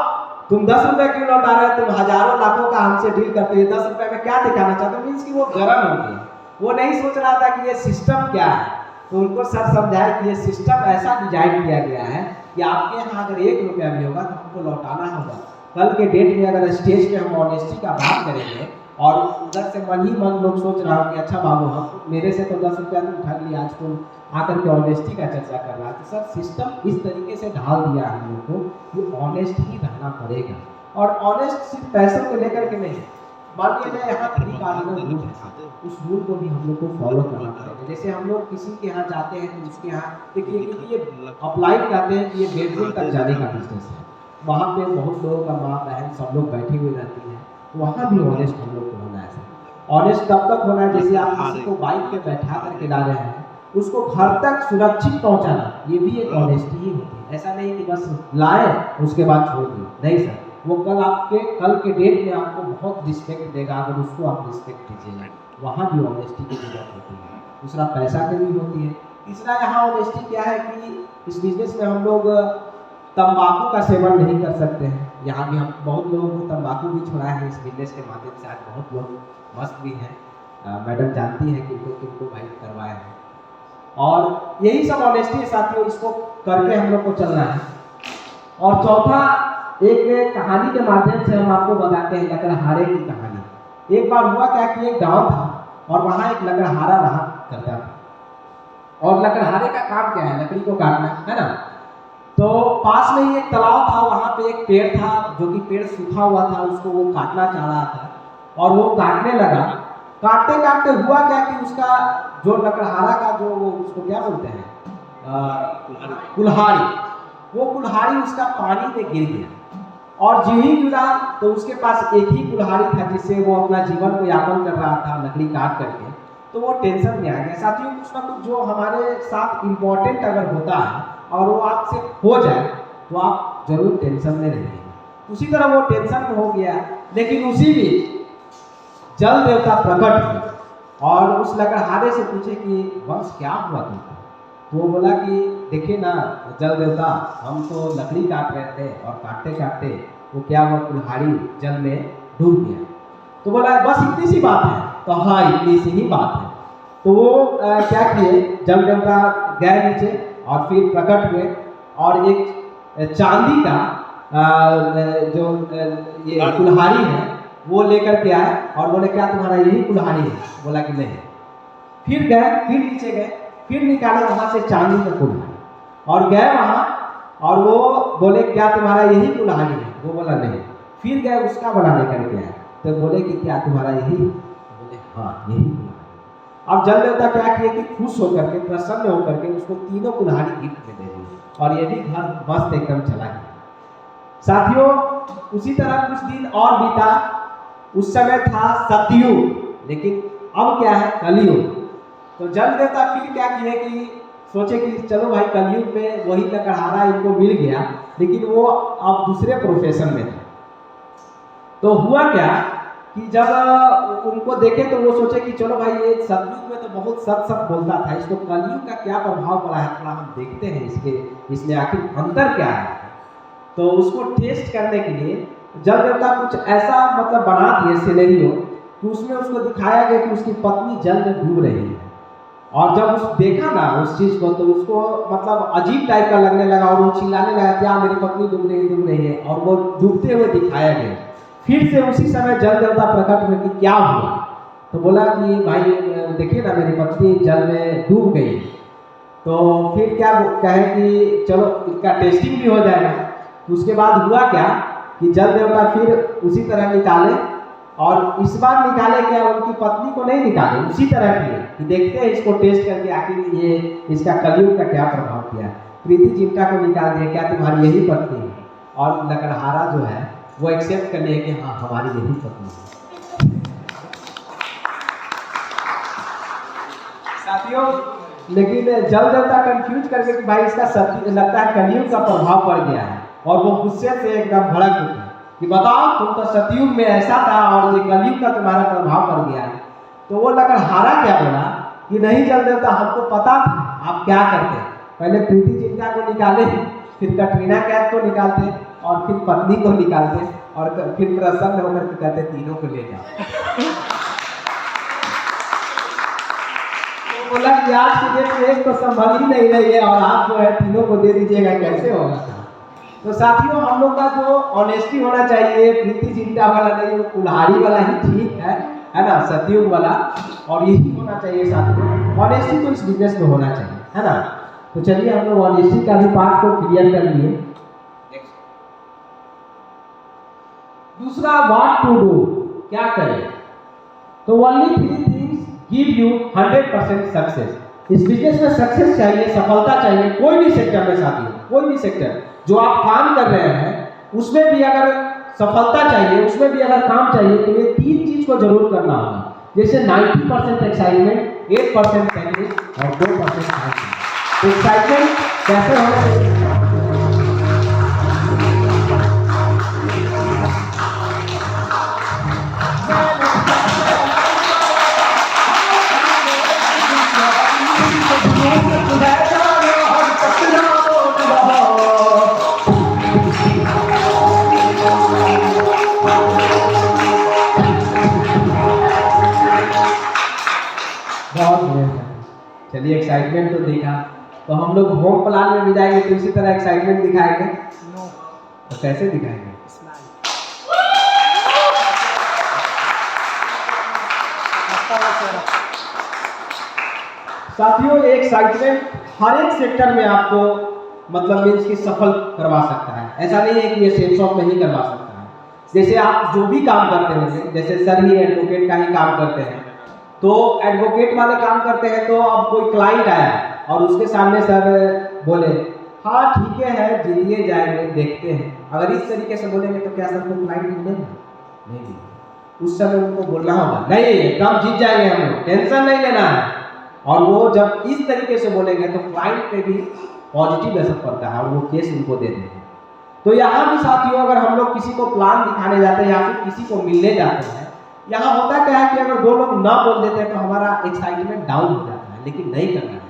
तुम 10 रुपया क्यों लौटा रहे हो? तुम हजारों लाखों का हमसे डील करते हो, 10 रुपया में क्या दिखाना चाहते हो? मीन्स कि वो गर्म हो गया। वो नहीं सोच रहा था कि ये सिस्टम क्या है। तो उनको सर समझाया कि ये सिस्टम ऐसा डिजाइन किया गया है कि आपके यहाँ अगर 1 रुपया भी होगा तो हमको लौटाना होगा। कल के डेट में अगर स्टेज पे हम ऑनेस्टी का बात करेंगे और उधर से मन ही मन लोग सोच रहा हो कि अच्छा बाबू हम मेरे से तो 10 रुपया तुम उठा लिया, आज तुम आकर के ऑनेस्टी का चर्चा कर रहा है। तो सर सिस्टम इस तरीके से ढाल दिया हम लोग को कि ऑनेस्ट ही रहना पड़ेगा। और ऑनेस्ट सिर्फ पैसों को लेकर के नहीं, मान लीजिए यहाँ 3 कार्डिनल रूल है, उस रूल को भी हम लोग को फॉलो करना पड़ेगा। जैसे हम लोग किसी के यहाँ जाते हैं तो उसके यहाँ देखिए क्योंकि ये अप्लाई करते हैं कि ये बेडरूम तक जाने का बिजनेस है, वहाँ पे बहुत लोगों का माँ बहन सब लोग बैठी हुई रहती है, वहाँ भी ऑनेस्ट हम लोग को होना है। ऑनेस्ट तब तक होना है जैसे आप किसी को बाइक पे बैठा करके ला रहे हैं, उसको घर तक सुरक्षित पहुँचाना, ये भी एक ऑनेस्टी ही होती है। ऐसा नहीं कि बस लाए उसके बाद छोड़ दिए, नहीं सर, वो कल के डेट में आपको बहुत रिस्पेक्ट देगा अगर उसको आप रिस्पेक्ट दीजिएगा। वहाँ भी ऑनेस्टी की जरूरत होती है। दूसरा पैसा की भी होती है। तीसरा यहाँ ऑनेस्टी क्या है कि इस बिजनेस में हम लोग तंबाकू का सेवन नहीं कर सकते हैं। यहाँ भी हम बहुत लोगों को तंबाकू भी छुड़ाए हैं इस बिजनेस के माध्यम से। आज बहुत लोग मस्त भी हैं। मैडम जानती हैं कि किनको भाई करवाए हैं। और यही सब ऑनेस्टी है साथियों, इसको करके हम लोग को चलना है। और चौथा एक कहानी के माध्यम से हम आपको बताते हैं लकड़हारे की कहानी। एक बार हुआ क्या कि एक गाँव था और वहाँ एक लकड़हारा रहा करता था। और लकड़हारे का काम क्या है? लकड़ी को काटना है ना। तो पास में ही एक तालाब था, वहाँ पे एक पेड़ था जो कि पेड़ सूखा हुआ था, उसको वो काटना चाह रहा था और वो काटने लगा। काटते काटते हुआ क्या कि उसका जो लकड़हारा का जो वो उसको क्या बोलते हैं, कुल्हाड़ी, वो कुल्हाड़ी उसका पानी में गिर गया और जो ही गिरा तो उसके पास एक ही कुल्हाड़ी था जिससे वो अपना जीवन को यापन कर रहा था लकड़ी काट करके। तो वो टेंशन में आ गया। साथियों, कुछ ना कुछ जो हमारे साथ इम्पोर्टेंट अगर होता है और वो आपसे हो जाए तो आप जरूर टेंशन में रहेंगे। उसी तरह वो टेंशन में हो गया, लेकिन उसी बीच जल देवता प्रकट हुए और उस लकड़हारे से पूछे कि वंश क्या हुआ तुमको। तो वो बोला कि देखिए ना जल देवता, हम तो लकड़ी काट रहे थे और काटते काटते वो क्या हुआ, कुल्हाड़ी जल में डूब गया। तो बोला बस इतनी सी बात है। तो हाँ, इतनी सी ही बात है। तो वो क्या किए, जल देवता गए नीचे और फिर प्रकट हुए और एक चांदी का जो ये कुल्हाड़ी है वो लेकर के आए और बोले क्या तुम्हारा यही कुल्हाड़ी है। बोला कि नहीं। फिर गए, फिर नीचे गए, फिर निकाले वहां से चांदी का कुल्हाड़ी और गए वहां और वो बोले क्या तुम्हारा यही कुल्हाड़ी है। वो बोला नहीं। फिर गए उसका बना लेकर के आए तो बोले कि क्या तुम्हारा यही। बोले हाँ यही कुल्हाड़ी। अब जल देवता क्या किए कि खुश होकर के, प्रसन्न होकर के उसको तीनों कुल्हाड़ी गिफ्ट में दे दी और ये भी घर मस्त एकदम चला गया। साथियों, उसी तरह कुछ दिन और बीता। उस समय था सतयुग, लेकिन अब क्या है, कलयुग। तो जल देवता फिर क्या किए कि सोचे कि चलो भाई कलयुग में वही लकड़हारा इनको मिल गया, लेकिन वो अब दूसरे प्रोफेशन में था। तो हुआ क्या कि जब उनको देखे तो वो सोचे कि चलो भाई ये सतयुग में तो बहुत सत सत बोलता था, इसको कलयुग का क्या प्रभाव पड़ा है, थोड़ा हम देखते हैं इसमें आखिर अंतर क्या है। तो उसको टेस्ट करने के लिए जल देवता कुछ ऐसा मतलब बना दिए सिनेरियो कि उसमें उसको दिखाया गया कि उसकी पत्नी जल में डूब रही है। और जब उस देखा ना उस चीज को तो उसको मतलब अजीब टाइप का लगने लगा और वो चिल्लाने लगा क्या मेरी पत्नी डूब रही है और वो डूबते हुए दिखाया गया। फिर से उसी समय जल देवता प्रकट हुए कि क्या हुआ। तो बोला कि भाई देखिए ना मेरी पत्नी जल में डूब गई। तो फिर क्या कहे कि चलो इसका टेस्टिंग भी हो जाएगा। उसके बाद हुआ क्या कि जल देवता फिर उसी तरह निकाले और इस बार निकाले क्या, उनकी पत्नी को नहीं निकाले, उसी तरह किए कि देखते हैं इसको टेस्ट करके आखिर ये इसका कलयुग का क्या प्रभाव किया। प्रीति चिंता को निकाल दिया, क्या तुम्हारी यही पत्नी है। और लकड़हारा जो है वो एक्सेप्ट कर लिया कि हाँ हमारी यही पत्नी है। साथियों, लेकिन जल देवता कंफ्यूज करके कि भाई इसका लगता है कलयुग का प्रभाव पड़ गया है और वो गुस्से से एकदम भड़क उठे कि बताओ तुम तो सतयुग में ऐसा था और ये कलयुग का तुम्हारा प्रभाव पड़ गया है। तो वो लकड़हारा क्या बोला कि नहीं जल देवता, हमको पता था आप क्या करते। पहले प्रीति चिंता को निकाले, फिर कटरीना कैफ को निकालते और फिर पत्नी को निकालते और फिर प्रसन्न होकर के कहते तीनों को ले जाओ। बोला कि आज की डेट में एक तो संभल ही नहीं रही है और आप जो है तीनों को दे दीजिएगा, कैसे होगा। तो साथियों, हम लोग का जो ऑनेस्टी होना चाहिए, प्रीति चिंता वाला नहीं, वो कुल्हाड़ी वाला ही ठीक है ना, सतयुग वाला, और यही होना चाहिए साथियों। ऑनेस्टी तो इस बिजनेस में होना चाहिए, है ना। तो चलिए हम लोग ऑनेस्टी का भी पार्ट को क्लियर कर लिए। दूसरा, व्हाट टू डू, क्या करें। तो only 3 things give you 100% success. इस बिजनेस में सक्सेस चाहिए, सफलता चाहिए, कोई भी सेक्टर में साथियों, कोई भी सेक्टर जो आप काम कर रहे हैं उसमें भी अगर सफलता चाहिए, उसमें भी अगर काम चाहिए तो ये 3 चीज को जरूर करना होगा। जैसे 90% एक्साइटमेंट, 8% टेक्निक और 2% हार्ड। एक्साइटमेंट कैसे होना, चलिए एक्साइटमेंट तो देखा, तो हम लोग होम प्लान में भी जाएंगे तो इसी तरह एक्साइटमेंट दिखाएंगे। तो कैसे दिखाएंगे, साथियों। एक्साइटमेंट हर एक सेक्टर में आपको मतलब मीन्स कि सफल करवा सकता है। ऐसा नहीं है कि ये सेल्स शॉप में ही करवा सकता है। जैसे आप जो भी काम करते हैं, जैसे सर ही एडवोकेट का ही काम करते हैं, तो एडवोकेट वाले काम करते हैं, तो अब कोई क्लाइंट आया और उसके सामने सर बोले हाँ ठीक है जीतिए जाएंगे देखते हैं, अगर इस तरीके से बोलेंगे तो क्या सर को क्लाइंट मिलेगा? नहीं। उस समय उनको बोलना होगा नहीं एकदम जीत जाएंगे हम लोग, टेंशन नहीं लेना है। और वो जब इस तरीके से बोलेंगे तो क्लाइंट पे भी पॉजिटिव असर पड़ता है और वो केस उनको दे देंगे। तो यहाँ भी साथियों, अगर हम लोग किसी को प्लान दिखाने जाते हैं या फिर किसी को मिलने जाते हैं, यहाँ होता क्या है कि अगर दो लोग ना बोल देते हैं तो हमारा एक्साइटमेंट डाउन हो जाता है, लेकिन नहीं करना है।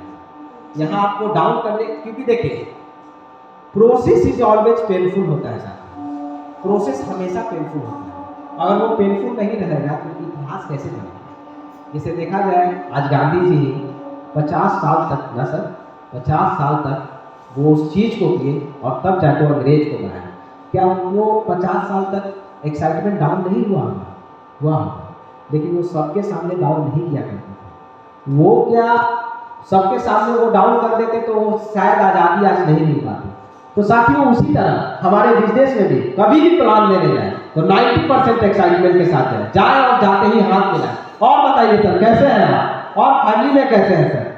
यहाँ आपको डाउन करने, क्योंकि देखिए प्रोसेस इज ऑलवेज पेनफुल होता है साथियों, प्रोसेस हमेशा पेनफुल होता है। अगर वो पेनफुल नहीं रहेगा तो इतिहास कैसे बनेगा? जैसे देखा जाए आज गांधी जी 50 साल तक ना सर, 50 साल तक वो उस चीज़ को किए और तब जाकर अंग्रेज को बनाया। क्या वो 50 साल तक एक्साइटमेंट डाउन नहीं हुआ होगा? लेकिन वो सबके सामने डाउन नहीं किया करते थे। वो क्या सबके सामने वो डाउन कर देते तो शायद आज़ादी आज नहीं मिल पाती। तो साथियों उसी तरह हमारे बिजनेस में भी कभी भी प्लान लेने जाए तो 90% एक्साइटमेंट के साथ जाए और जाते ही हाथ मिलाए और बताइए सर कैसे हैं आप, और फैमिली में कैसे हैं सर।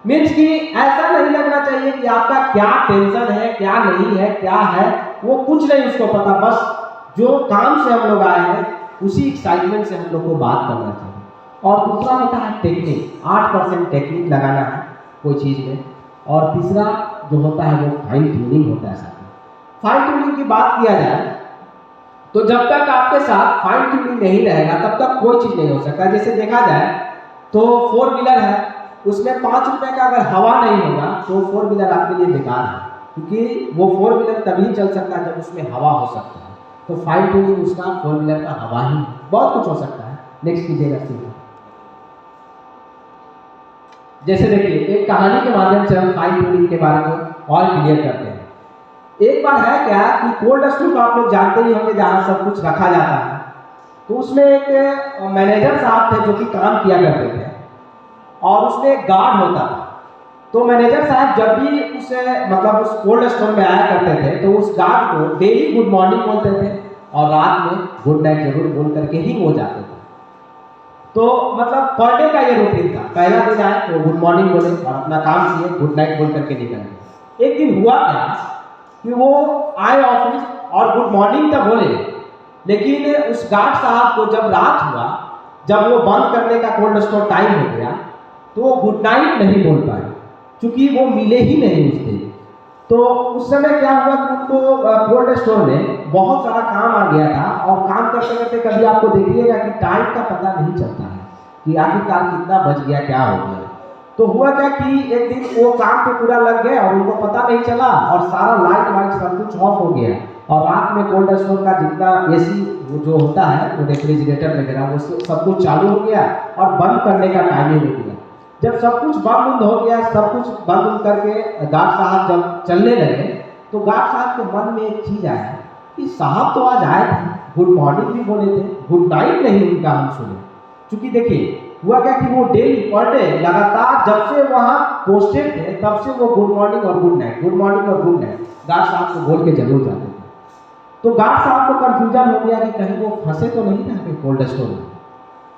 मीन्स कि ऐसा नहीं लगना चाहिए कि आपका क्या टेंशन है, क्या नहीं है, क्या है, वो कुछ नहीं उसको पता, बस जो काम से हम लोग आए हैं उसी एक्साइटमेंट से हम लोग को बात करना चाहिए। और दूसरा होता है टेक्निक, 8% टेक्निक लगाना है कोई चीज़ में। और तीसरा जो होता है वो फाइन ट्यूनिंग होता है साथ। फाइन ट्यूनिंग की बात किया जाए तो जब तक आपके साथ फाइन ट्यूनिंग नहीं रहेगा तब तक कोई चीज़ नहीं हो सकता। जैसे देखा जाए तो 4 व्हीलर है, उसमें 5 रुपए का अगर हवा नहीं होगा तो 4 व्हीलर आपके लिए बेकार है, क्योंकि वो 4 व्हीलर तभी चल सकता है जब उसमें हवा हो सकता है। तो फाइन ट्यूनिंग उसका 4 व्हीलर का हवा ही, बहुत कुछ हो सकता है। नेक्स्ट कीजिएगा सीधा। जैसे देखिए एक कहानी के माध्यम से हम फाइन ट्यूनिंग के बारे में और क्लियर करते हैं। एक बार है क्या कि कोल्ड स्टोर को आप लोग जानते ही होंगे जहाँ सब कुछ रखा जाता है। तो उसमें एक मैनेजर साहब थे जो कि काम किया करते थे और उसमें एक गार्ड होता था। तो मैनेजर साहब जब भी उस कोल्ड स्टोर में आया करते थे तो उस गार्ड को डेली गुड मॉर्निंग बोलते थे और रात में गुड नाइट जरूर बोल करके ही वो जाते थे। तो मतलब पर डे का ये रूटीन था, पहला दिन आए तो गुड मॉर्निंग बोले और अपना काम किए, गुड नाइट बोल करके निकल गए। एक दिन हुआ क्या कि वो आए ऑफिस और गुड मॉर्निंग तक बोले, लेकिन उस गार्ड साहब को जब रात हुआ, जब वो बंद करने का कोल्ड स्टोर टाइम हो गया, तो वो गुड नाइट नहीं बोल पाए क्योंकि वो मिले ही नहीं उस दिन। तो उस समय क्या हुआ कि उनको कोल्ड स्टोर में बहुत सारा काम आ गया था और काम करते करते कभी आपको देखिएगा कि टाइम का पता नहीं चलता है कि आखिरकार कितना बज गया, क्या हो गया। तो हुआ क्या कि एक दिन वो काम पे पूरा लग गया और उनको पता नहीं चला और सारा लाइट वाइट सब कुछ ऑफ हो गया और रात में कोल्ड स्टोर का जितना एसी वो जो होता है वो रेफ्रिजरेटर वगैरह वो सब कुछ चालू हो गया और बंद करने का टाइम हो गया। जब सब कुछ बंद हो गया, सब कुछ बंद करके गार्ड साहब जब चलने लगे तो गार्ड साहब के मन में एक चीज़ आया कि साहब तो आज आए थे, गुड मॉर्निंग भी बोले थे, गुड नाइट नहीं उनका हम सुने। क्योंकि देखिए हुआ क्या कि वो डेली पर डे लगातार जब से वहाँ पोस्टेड थे तब से वो गुड मॉर्निंग और गुड नाइट, गुड मॉर्निंग और गुड नाइट गार्ड साहब को बोल के जरूर जाते थे। तो गार्ड साहब को कंफ्यूजन हो गया कि कहीं वो फंसे तो नहीं था कहीं कोल्ड स्टोर में।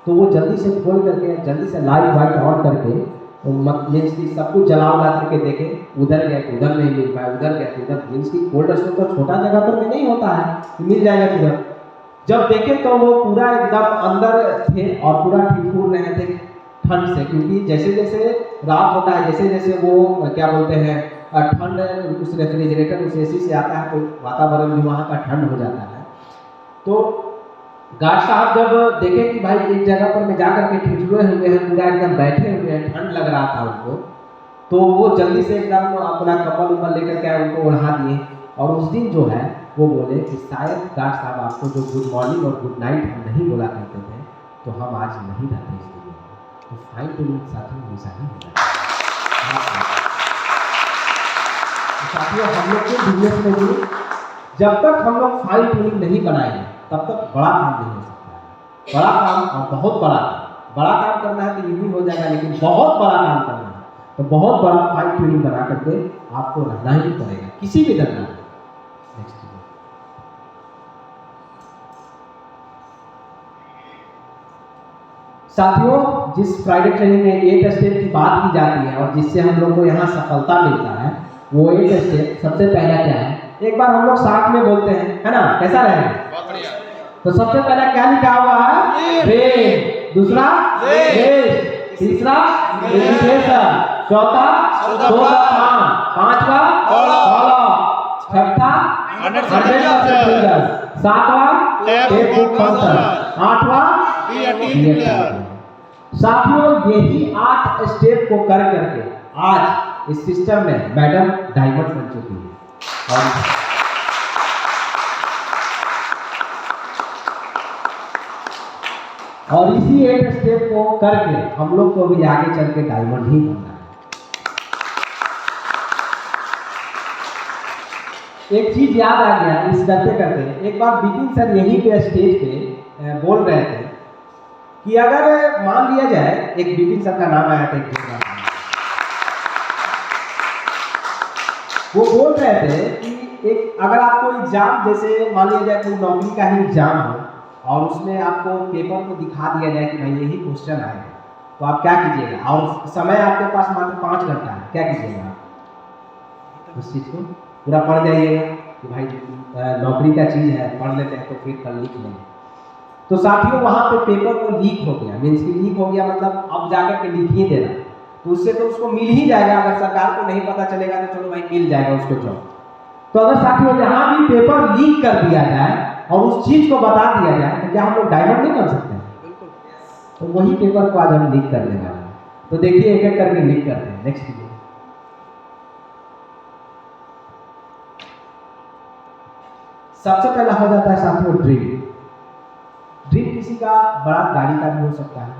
तो वो जल्दी से खोल करके जल्दी से लाइट वाइट ऑन करके मीन्स की सब कुछ जला उला करके देखे, उधर गए तो उधर नहीं मिल पाया, उधर गए तो उधर, मीन्स की कोल्ड स्टोर तो छोटा जगह पर में नहीं होता है मिल जाएगा तुरंत। जब देखे तो वो पूरा एकदम अंदर थे और पूरा ठिठुर रहे थे ठंड से, क्योंकि जैसे जैसे रात होता है जैसे जैसे वो क्या बोलते हैं ठंड उस रेफ्रिजरेटर उस एसी से आता है तो वातावरण भी वहाँ का ठंड हो जाता है। तो गार्ड साहब जब देखे कि भाई एक जगह पर में जाकर के ठिठुरे हुए हैं, पूरा एकदम बैठे हुए हैं, ठंड लग रहा था उनको, तो वो जल्दी से एकदम अपना कम्बल उम्बल लेकर के उनको ओढ़ा दिए। और उस दिन जो है वो बोले कि शायद गार्ड साहब आपको जो गुड मॉर्निंग और गुड नाइट हम नहीं बोला करते थे तो हम आज नहीं रहते इस दुनिया में। तो फाइन ट्यूनिंग साथियों हमेशा ही होता है। साथियों हम लोग के बिजनेस में भी जब तक हम लोग फाइन ट्यूनिंग नहीं बनाएंगे तब तक बड़ा काम नहीं हो सकता है। बड़ा काम और बहुत बड़ा काम करना है तो यूं ही हो जाएगा, लेकिन बहुत बड़ा काम करना है तो बहुत बड़ा फाइन ट्यूनिंग बना करके आपको रहना ही पड़ेगा किसी भी धंधा में। नेक्स्ट साथियों, जिस फ्राइडे ट्रेनिंग में 8 स्टेप की बात की जाती है और जिससे हम लोग को यहाँ सफलता मिलता है, वो 8 स्टेप सबसे पहला क्या है, एक बार हम लोग साथ में बोलते हैं, है ना, कैसा रहेगा? तो सबसे पहला क्या लिखा हुआ है? प्रेम। दूसरा रेस्ट। तीसरा मेडिटेशन। चौथा सोदापान। पांचवा फॉलो। छठा 100%। सातवां टेक फंक्शन। आठवां बी अ टीम प्लेयर। साथियों, यही 8 स्टेप को कर करके आज इस सिस्टम में मैडम डायमंड बन चुकी है। और इसी 8 स्टेप को करके हम लोग को भी आगे चल के डायमंड ही बनना है। एक चीज याद आ गया इस करते करते, एक बार बिपिन सर यहीं पे स्टेज पे बोल रहे थे कि अगर मान लिया जाए, एक बिपिन सर का नाम आया था, वो बोल रहे थे कि एक अगर आपको एग्जाम, जैसे मान लिया जाए कोई नौकरी का ही एग्जाम हो और उसमें आपको पेपर को दिखा दिया जाए कि भाई यही क्वेश्चन आएगा, तो आप क्या कीजिएगा? और समय आपके पास मात्र 5 घंटा है, क्या कीजिएगा? उस चीज को पूरा पढ़ जाइएगा कि भाई नौकरी का चीज है, पढ़ लेते हैं तो फिर कल लिख लेंगे। तो साथियों, वहां पे पेपर वो लीक हो गया, मीन्स की लीक हो गया मतलब अब जाकर के लिख ही देना, तो उससे तो उसको मिल ही जाएगा। अगर सरकार को नहीं पता चलेगा तो चलो भाई मिल जाएगा उसको जॉब। तो अगर साथियों जहां भी पेपर लीक कर दिया जाए और उस चीज को बता दिया जाए तो क्या हम लोग डायमंड नहीं बन सकते हैं? बिल्कुल। तो वही पेपर को आज हम लीक कर लेंगे। तो देखिए एक एक करके लीक करते हैं। Next video. सबसे पहला हो जाता है साथियों ड्रीम। ड्रीम किसी का बड़ा गाड़ी का भी हो सकता है,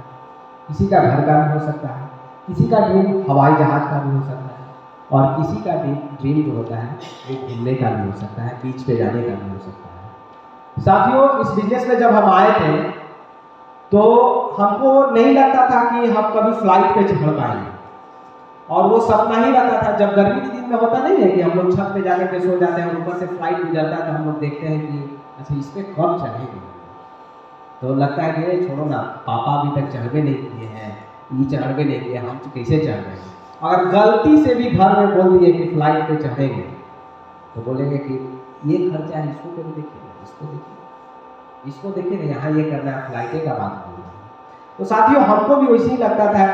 किसी का घर का भी हो सकता है, किसी का ड्रीम हवाई जहाज का भी हो सकता है, और किसी का ड्रीम जो होता है वो घूमने का भी हो सकता है, बीच पे जाने का भी हो सकता है। साथियों, इस बिजनेस में जब हम आए थे तो हमको नहीं लगता था कि हम कभी फ्लाइट पे चढ़ पाएंगे, और वो सपना ही रहता था। जब गर्मी के दिन में होता नहीं है कि हम लोग छत पे जाकर के सो जाते हैं और ऊपर से फ्लाइट गुजरता है, तो हम लोग देखते हैं कि अच्छा इस पे कब चढ़ेंगे। तो लगता है कि छोड़ो ना, पापा अभी तक चढ़ नहीं किए हैं, ये चढ़ नहीं किए, हम तो कैसे चढ़ रहे हैं। अगर गलती से भी घर में बोल दिए कि फ्लाइट पे चढ़ेंगे तो बोलेंगे कि ये खर्चा है, इसको कभी देखिए, इसको देखिए ना, यहाँ ये करना है, फ्लाइटे का बात बोल रहे हैं। तो साथियों हमको भी वैसे ही लगता था,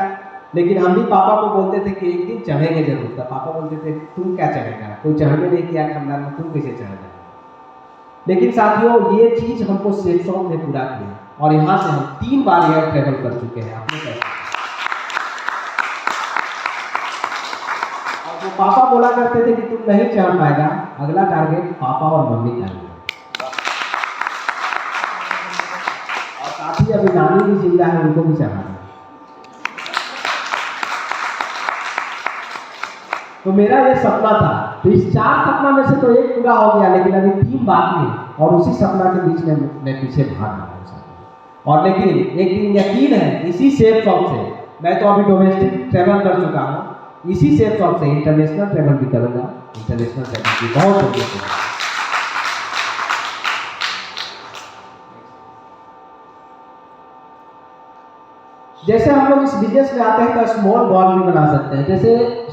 लेकिन हम भी पापा को बोलते थे कि एक दिन चढ़ेंगे जरूर। था पापा बोलते थे तुम क्या चढ़ेगा, कोई चढ़ भी नहीं किया खानदान में, तुम कैसे चढ़ जाए। लेकिन साथियों ये चीज हमको सेफ शॉप में पूरा किया, और यहाँ से हम 3 बार एयर ट्रेवल कर चुके हैं। आपने कैसे? और जो पापा बोला करते थे कि तुम नहीं चढ़ पाएगा, अगला टारगेट पापा और मम्मी का है। और साथ ही अभी नानी भी जिंदा है, उनको भी चढ़ाना। तो मेरा ये सपना था। तो इस 4 सपना में से तो एक पूरा हो गया, लेकिन अभी 3 बाकी है, और उसी सपना के बीच में मैं पीछे भाग रहा हूँ। और लेकिन एक दिन यकीन है इसी सेफ शॉप से, मैं तो अभी डोमेस्टिक ट्रेवल कर चुका हूँ, इसी सेफ शॉप से इंटरनेशनल ट्रेवल भी करूँगा। इंटरनेशनल ट्रेवल भी बहुत हो गया। जैसे हम लोग इस बिजनेस में आते हैं तो स्मॉल गोल भी बना सकते हैं। जैसे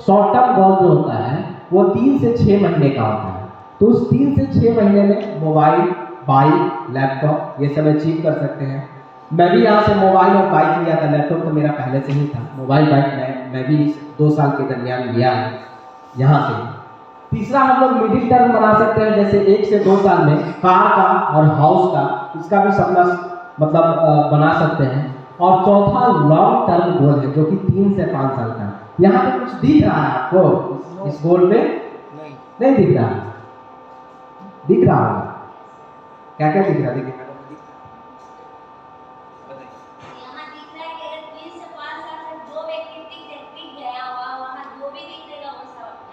शॉर्ट टर्म गोल जो होता है वो 3 से 6 महीने का होता है। तो उस 3 से 6 महीने में मोबाइल, बाइक, लैपटॉप ये सब अचीव कर सकते हैं। मैं भी यहाँ से मोबाइल और बाइक लिया था, लैपटॉप तो मेरा पहले से ही था। मोबाइल बाइक मैं भी 2 साल के दरमियान लिया है यहाँ से। तीसरा हम लोग मिडिल टर्म बना सकते हैं, जैसे 1 से 2 साल में कार का और हाउस का, इसका भी सपना मतलब बना सकते हैं। और चौथा लॉन्ग टर्म गोल है जो कि 3 से 5 साल का। यहाँ पे कुछ दिख रहा है आपको इस गोल में? नहीं दिख रहा। दिख रहा होगा, क्या क्या दिख रहा? देखिए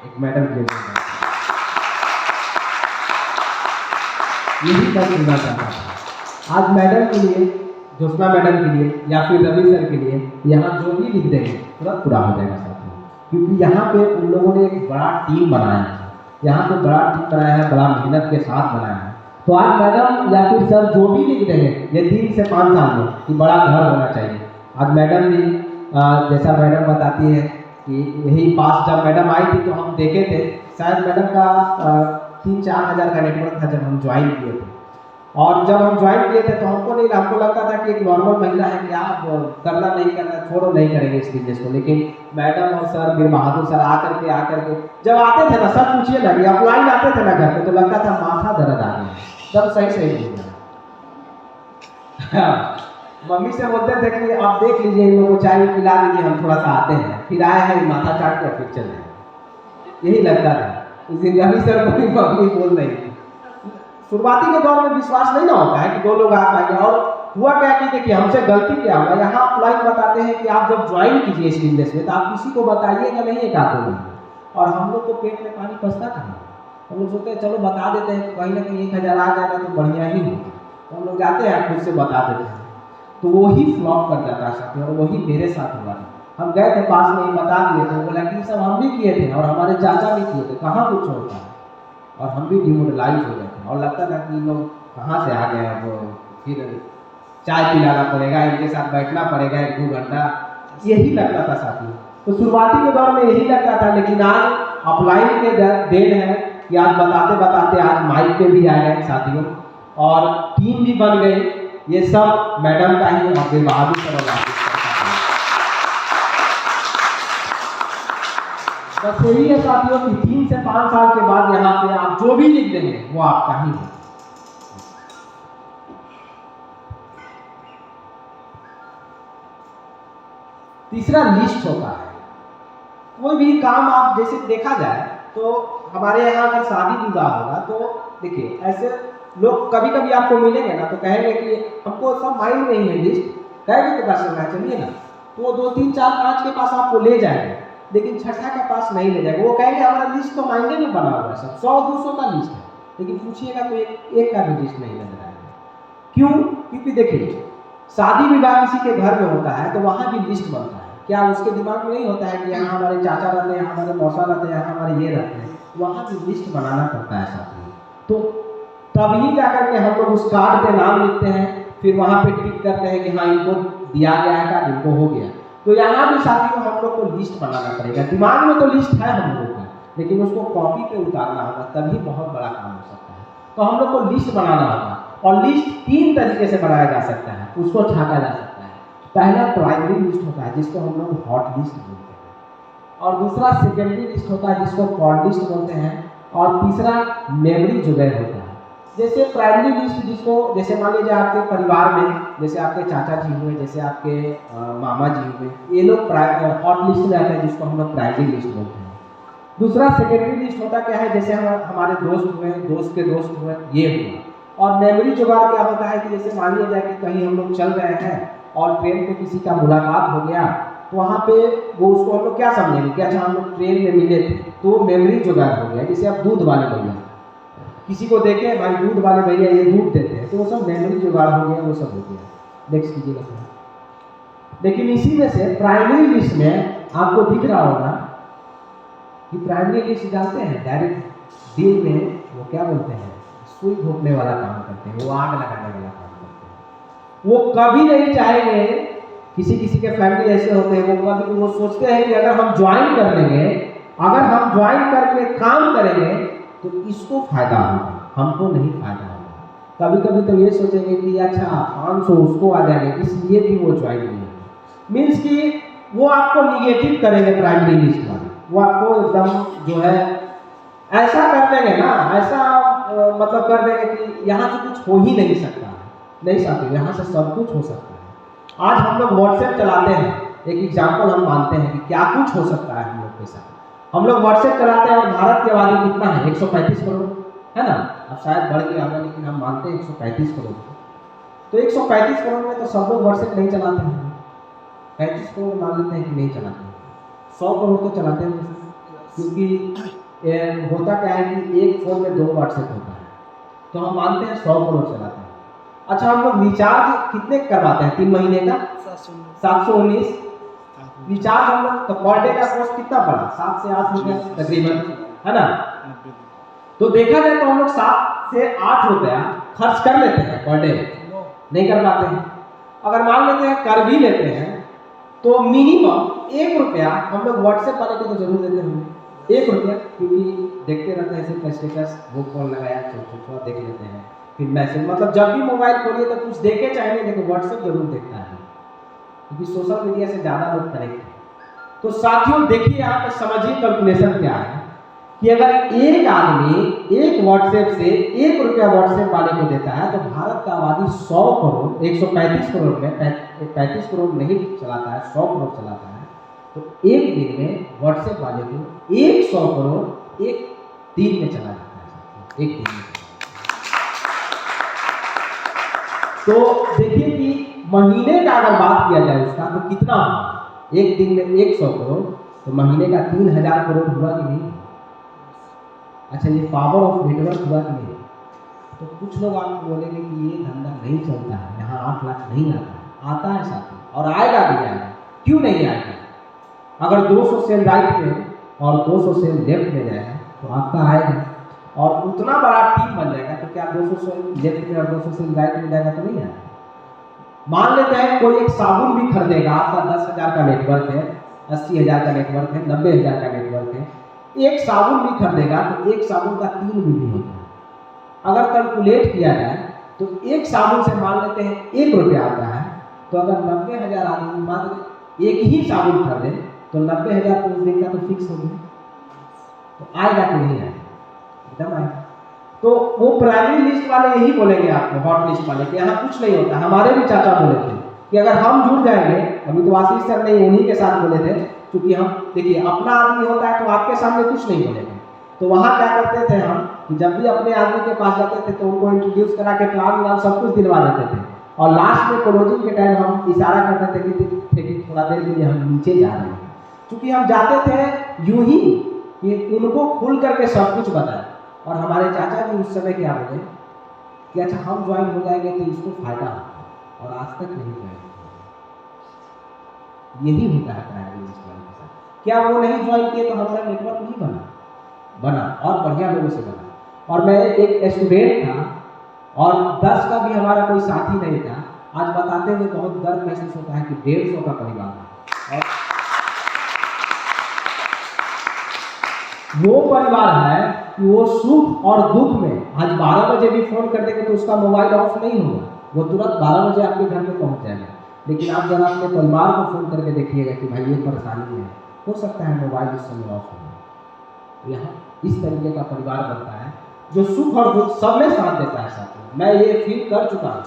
एक मैडम यही मैं सुनना चाहता था आज मैडम के लिए, ज्योत्सना मैडम के लिए या फिर रवि सर के लिए। यहाँ जो भी लिख देंगे तुरंत पूरा हो जाएगा साथ में। क्योंकि यहाँ पे उन लोगों ने एक बड़ा टीम बनाया है, यहाँ पे बड़ा टीम बनाया है, बड़ा मेहनत के साथ बनाया है। तो आज मैडम या फिर सर जो भी लिख रहे हैं ये 3 से 5 साल में कि बड़ा घर होना चाहिए। आज मैडम भी जैसा मैडम बताती है कि यही पास जब मैडम आई थी तो हम देखे थे, शायद मैडम का 3-4 हज़ार का नेटवर्क था जब हम ज्वाइन किए थे। और जब हम ज्वाइन किए थे तो हमको लगता था कि एक नॉर्मल महिला है, क्या करना नहीं करना, छोड़ो नहीं करेंगे इस बिजनेस को। लेकिन मैडम और सर बीर बहादुर सर आकर के जब आते थे ना, सर पूछिए ना कि अपलाइन आते थे ना घर पे, तो लगता था माथा दर्द आ गया, सब सही बोल रहा। मम्मी से बोलते थे कि आप देख लीजिए इन लोगों को चाय पिला दीजिए, हम थोड़ा सा आते हैं, फिर आए हैं माथा चाट के फिर चले, यही लगता था। उस दिन रवि सर को भी मम्मी बोल रही थी। शुरुआती के दौर में विश्वास नहीं ना होता है कि 2 लोग आ पाएंगे। और हुआ क्या कि देखिए हमसे गलती क्या हुआ, यहाँ अपलाइन बताते हैं कि आप जब ज्वाइन कीजिए इस बिजनेस में तो आप किसी को बताइएगा नहीं एक आधे में। और हम लोग को पेट में पानी पसता था, हम लोग सोचते हैं चलो बता देते हैं, कहीं ना कहीं 1000 आ जाएगा तो बढ़िया ही होगा, तो हम लोग जाते हैं खुद से बता देते हैं, तो वो ही फ्लॉप कर जाता है साथ। और वही मेरे साथ हुआ है। हम गए थे पास में ही बता दिए थे, बोला कि सब हम भी किए थे और हमारे चाचा भी किए थे, कहाँ कुछ होता है। और हम भी डिमोरलाइज हो गए थे और लगता था कि लोग कहाँ से आ गए, अब फिर चाय पिलाना पड़ेगा, इनके साथ बैठना पड़ेगा 1-2 घंटा, यही लगता था साथी। तो शुरुआती के दौर में यही लगता था, लेकिन आज अपलाइन के देन है कि आज बताते बताते आज माइक पे भी आ गए साथियों, और टीम भी बन गई। ये सब मैडम का ही और बीर बहादुर सर और बस यही है साथियों कि 3 से 5 साल के बाद यहाँ पे आप जो भी लिख देंगे वो आपका ही है। तीसरा लिस्ट होता है। कोई भी काम आप जैसे देखा जाए तो हमारे यहाँ अगर शादी विवाह होगा तो देखिए ऐसे लोग कभी कभी आपको मिलेंगे ना तो कहेंगे कि हमको सब माइंड में ही है लिस्ट, कहेंगे तो कैसे ना चलिए ना, तो वो 2, 3, 4, 5 के पास आपको ले जाएंगे, लेकिन छठा के पास नहीं ले जाएगा। वो कहेंगे हमारा लिस्ट तो माइंड में बना हुआ है, सब 100-200 का लिस्ट है, लेकिन पूछिएगा तो एक का भी लिस्ट नहीं नजर आएगा। क्यों? क्योंकि देखिए शादी विवाह किसी के घर में होता है तो वहाँ भी लिस्ट बनता है। क्या उसके दिमाग में नहीं होता है कि यहाँ हमारे चाचा रहते हैं, हमारे मौसा रहते हैं, यहाँ हमारे ये रहते हैं, वहाँ भी लिस्ट बनाना पड़ता है साथी। तो तभी जाकर के हम लोग उस कार्ड पे नाम लिखते हैं, फिर वहाँ पे टिक करते हैं कि हाँ इनको दिया गया है कार्ड, इनको हो गया। तो यहाँ भी साथियों हम लोग को लिस्ट बनाना पड़ेगा। दिमाग में तो लिस्ट है हम लोगों का, लेकिन उसको कॉपी पे उतारना होगा, तभी बहुत बड़ा काम हो सकता है। तो हम लोग को लिस्ट बनाना होगा, और लिस्ट 3 तरीके से बनाया जा सकता है, उसको छाटा जा सकता है। पहला प्राइमरी लिस्ट होता है जिसको हम लोग हॉट लिस्ट बोलते हैं, और दूसरा सेकेंडरी लिस्ट होता है जिसको कॉल्ड लिस्ट बोलते हैं, और तीसरा मेमोरी जुगैर होता है। जैसे प्राइमरी लिस्ट जिसको, जैसे मान लीजिए आपके परिवार में जैसे आपके चाचा जी हुए, जैसे आपके मामा जी हुए, ये लोग हॉट लिस्ट में आते हैं जिसको हम लोग प्राइमरी लिस्ट बोलते हैं। दूसरा सेकेंडरी लिस्ट होता क्या है, जैसे हमारे दोस्त हुए, दोस्त के दोस्त हुए, ये हुआ। और मेमोरी जुगाड़ क्या होता है कि जैसे मान लिया जाए कि कहीं हम लोग चल रहे हैं और ट्रेन पे किसी का मुलाकात हो गया, तो वहाँ पे वो उसको हम लोग क्या समझेंगे कि अच्छा हम लोग ट्रेन में मिले थे, तो मेमोरी जुगाड़ हो गया। जैसे आप दूध वाले भैया, किसी को देखे भाई दूध वाले भैया ये दूध देते हैं, तो वो सब मेमोरी जुगाड़ हो गया, वो सब हो गया। नेक्स्ट कीजिएगा। लेकिन इसी में से प्राइमरी लिस्ट में आपको दिख रहा होगा कि प्राइमरी लिस्ट जानते हैं डायरेक्ट दिल में वो क्या बोलते हैं, सुई घोंपने वाला काम करते हैं, वो आग लगाने वाला काम करते हैं। वो कभी नहीं चाहेंगे, किसी के फैमिली ऐसे होते हैं, वो कभी वो सोचते हैं कि अगर हम ज्वाइन कर लेंगे, अगर हम ज्वाइन करके काम करेंगे तो इसको फायदा होगा, हमको नहीं फायदा होगा। कभी कभी तो ये सोचेंगे कि अच्छा 500 उसको आ जाएंगे, इसलिए भी वो ज्वाइन नहीं होगा। मीन्स कि वो आपको निगेटिव करेंगे प्राइमरी लिस्ट वाले, वो आपको एकदम जो है ऐसा कर देंगे ना, ऐसा मतलब कर देंगे कि यहाँ से कुछ हो ही नहीं सकता है। नहीं साथियों, यहाँ से सब कुछ हो सकता है। आज हम लोग व्हाट्सएप चलाते हैं, एक एग्जाम्पल हम मानते हैं कि क्या कुछ हो सकता है हम लोग के साथ। हम लोग व्हाट्सएप चलाते हैं और भारत की आबादी कितना है, 135 करोड़ है ना, अब शायद बढ़ गया होगा, लेकिन हम मानते हैं 135 करोड़। तो 135 करोड़ में तो सब लोग व्हाट्सएप नहीं चलाते हैं, 35 करोड़ मान लेते हैं कि नहीं चलाते हैं, 100 करोड़ तो चलाते हैं। क्योंकि होता क्या है कि एक फ़ोन में 2 व्हाट्सएप होता है, तो हम मानते हैं 100 करोड़ चलाते हैं। अच्छा हम लोग रिचार्ज कितने करवाते हैं 3 महीने का? 719 रिचार्ज हम लोग तो पर डे का कॉस्ट कितना पड़ा, 7 से 8 रुपया तकरीबन, है ना। तो देखा जाए तो हम लोग 7 से 8 रुपया खर्च कर लेते हैं पर डे, नहीं कर पाते हैं। अगर मान लेते हैं कर भी लेते हैं तो मिनिमम 1 रुपया हम लोग व्हाट्सएप वाले को तो जरूर देते होंगे, 1 रुपया, क्योंकि देखते रहते हैं सिर्फ स्टेटस, वो कॉल लगाया थोड़ा देख लेते हैं, फिर मैसेज, मतलब जब भी मोबाइल खोलिए तो कुछ देखे चाहे नहीं देखे व्हाट्सएप जरूर देखता है, क्योंकि सोशल मीडिया से ज़्यादा लोग कनेक्ट हैं। तो साथियों देखिए यहाँ पे समझिए कैलकुलेशन क्या है कि अगर एक आदमी एक व्हाट्सएप से 1 रुपया व्हाट्सएप वाले को देता है तो भारत का आबादी 100 करोड़ 135 करोड़ में 35 करोड़ नहीं चलाता है, 100 करोड़ चलाता है। तो एक दिन में व्हाट्सएप वाले को 100 करोड़ एक दिन में चला जाता है, एक दिन में। तो देखिए कि महीने का अगर बात किया जाए उसका तो कितना होगा, एक दिन में 100 करोड़, तो महीने का 3000 करोड़ हुआ कि नहीं। अच्छा, ये पावर ऑफ नेटवर्क हुआ कि नहीं। तो कुछ लोग आपको बोलेंगे कि ये धंधा नहीं चलता है, यहाँ 8 लाख नहीं आता है, आता है साथी, और आएगा भी आएगा, क्यों नहीं आएगा। अगर 200 सेल राइट में और 200 सेल लेफ्ट में जाएगा तो आपका आएगा, और उतना बड़ा टीम बन जाएगा तो क्या 200 सेल लेफ्ट में और 200 सेल राइट में जाएगा तो नहीं आएगा। मान लेते हैं कोई एक साबुन भी खरीदेगा, आपका 10,000 का नेटवर्क है, 80,000 का नेटवर्क है, 90,000 का नेटवर्क है, एक साबुन भी खरीदेगा तो एक साबुन का 3 बिल होता है। अगर कैलकुलेट किया जाए तो एक साबुन से मान लेते हैं 1 रुपया आता है, तो अगर 90,000 आदमी मात्र एक ही साबुन खरीदे तो 90,000 उस दिन का तो फिक्स हो गया, तो आएगा कि नहीं आएगा, एकदम आएगा। तो वो प्राइमरी लिस्ट वाले यही बोलेंगे आपको, हॉट लिस्ट वाले, कि यहाँ कुछ नहीं होता। हमारे भी चाचा बोले थे कि अगर हम जुड़ जाएंगे, अभी तो आशीष सर ने उन्हीं के साथ बोले थे, क्योंकि हम देखिए अपना आदमी होता है तो आपके सामने कुछ नहीं बोलेंगे। तो वहाँ क्या करते थे हम कि जब भी अपने आदमी के पास जाते थे तो उनको इंट्रोड्यूस करा के प्लान सब कुछ दिलवा देते थे, और लास्ट में क्लोजिंग के टाइम हम इशारा करते थे कि थोड़ा देर के लिए हम नीचे जा रहे हैं, क्योंकि हम जाते थे यूं ही कि उनको खुल करके सब कुछ बताए। और हमारे चाचा जी उस समय क्या बोले कि अच्छा हम ज्वाइन हो जाएंगे तो इसको फायदा होगा, और आज तक नहीं ज्वाइन। यही होता है प्राइमरी लिस्ट वाले के साथ। क्या वो नहीं ज्वाइन किए तो हमारा नेटवर्क नहीं बना और बढ़िया लोगों से बना। और मैं एक स्टूडेंट था और 10 का भी हमारा कोई साथी नहीं था। आज बताते हुए बहुत गर्व महसूस होता है कि 150 का परिवार है, और वो परिवार है कि वो सुख और दुख में आज 12 बजे भी फोन कर देंगे तो उसका मोबाइल ऑफ नहीं होगा, वो तुरंत 12 बजे आपके घर में पहुंच जाएगा। लेकिन आप जब अपने परिवार को फोन करके देखिएगा कि भाई ये परेशानी है, हो सकता है मोबाइल उस समय ऑफ हो। तो यहाँ इस तरीके का परिवार बनता है जो सुख और दुख सब में साथ देता है। साथ मैं ये फील कर चुका हूँ।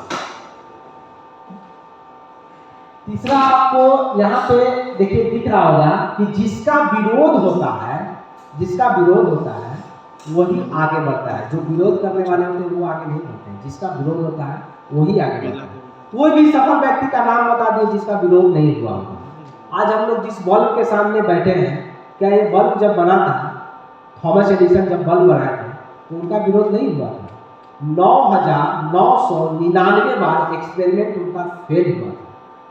तीसरा आपको यहाँ पे देखिए दिख रहा होगा कि जिसका विरोध होता है वही आगे बढ़ता है। जो विरोध करने वाले होते हैं वो आगे नहीं बढ़ते हैं, जिसका विरोध होता है वही आगे बढ़ता है। कोई भी सफल व्यक्ति का नाम बता दिए जिसका विरोध नहीं हुआ होगा। आज हम लोग जिस बल्ब के सामने बैठे हैं, क्या ये बल्ब जब बना था, थॉमस एडिसन जब बल्ब बनाए थे तो उनका विरोध नहीं हुआ था। 9,999 बार एक्सपेरिमेंट उनका फेल हुआ था।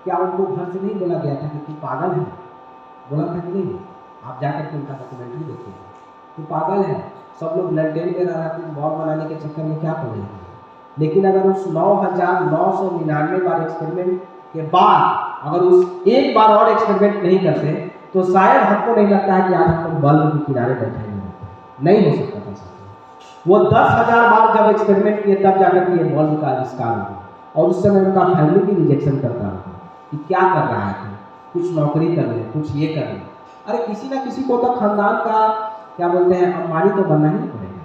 क्या उनको घर से नहीं बोला गया था कि तू पागल है? बोला था कि नहीं? आप जाकर के उनका डॉक्यूमेंट्री देखिए, तू पागल है। सब लोग ललटेन में रह रहा है, बॉम्ब बनाने के चक्कर में क्या पड़ेगा। लेकिन अगर उस 9,999 बार एक्सपेरिमेंट के बाद अगर उस एक बार और एक्सपेरिमेंट नहीं करते तो शायद हमको नहीं लगता है कि आज हम लोग बल्ब के किनारे बैठे हुए होते, नहीं हो सकता था। वो 10,000 बार जब एक्सपेरिमेंट किए तब जाकर के बल्ब का आविष्कार हुआ। और उस समय उनका फैमिली भी रिजेक्शन करता था कि क्या कर रहा है, कुछ नौकरी कर ले, कुछ ये कर ले। अरे किसी ना किसी को तो खानदान का क्या बोलते हैं अंबानी तो बनना ही पड़ेगा,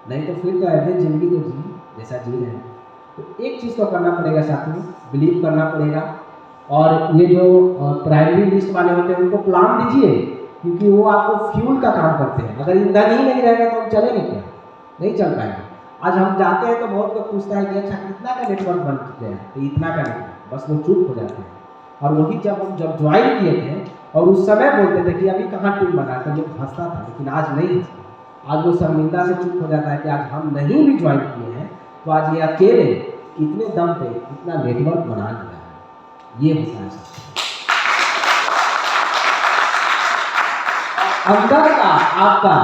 नहीं तो फिर तो एवरेज जिंदगी तो जी जैसा जी रहे हैं। तो एक चीज़ तो करना पड़ेगा साथियों, बिलीव करना पड़ेगा। और ये जो प्राइमरी लिस्ट वाले होते हैं उनको प्लान दीजिए, क्योंकि वो आपको फ्यूल का काम करते हैं। अगर ईंधन ही नहीं रहेगा तो हम चलेंगे क्या? नहीं चल पाएंगे। आज हम जाते हैं तो बहुत लोग पूछता है कि अच्छा कितना का नेटवर्क बन चुके हैं, तो इतना का नेटवर्क, बस वो चुप हो जाते हैं। और वही जब हम ज्वाइन किए थे और उस समय बोलते थे कि अभी कहाँ टीम बना, तो जो हंसता था, लेकिन आज नहीं हंसता। आज वो शर्मिंदा से चुप हो जाता है कि आज हम नहीं भी ज्वाइन किए हैं तो आज ये अकेले इतने दम पे इतना नेटवर्क बना लिया है। ये होता है। अंदर का आपका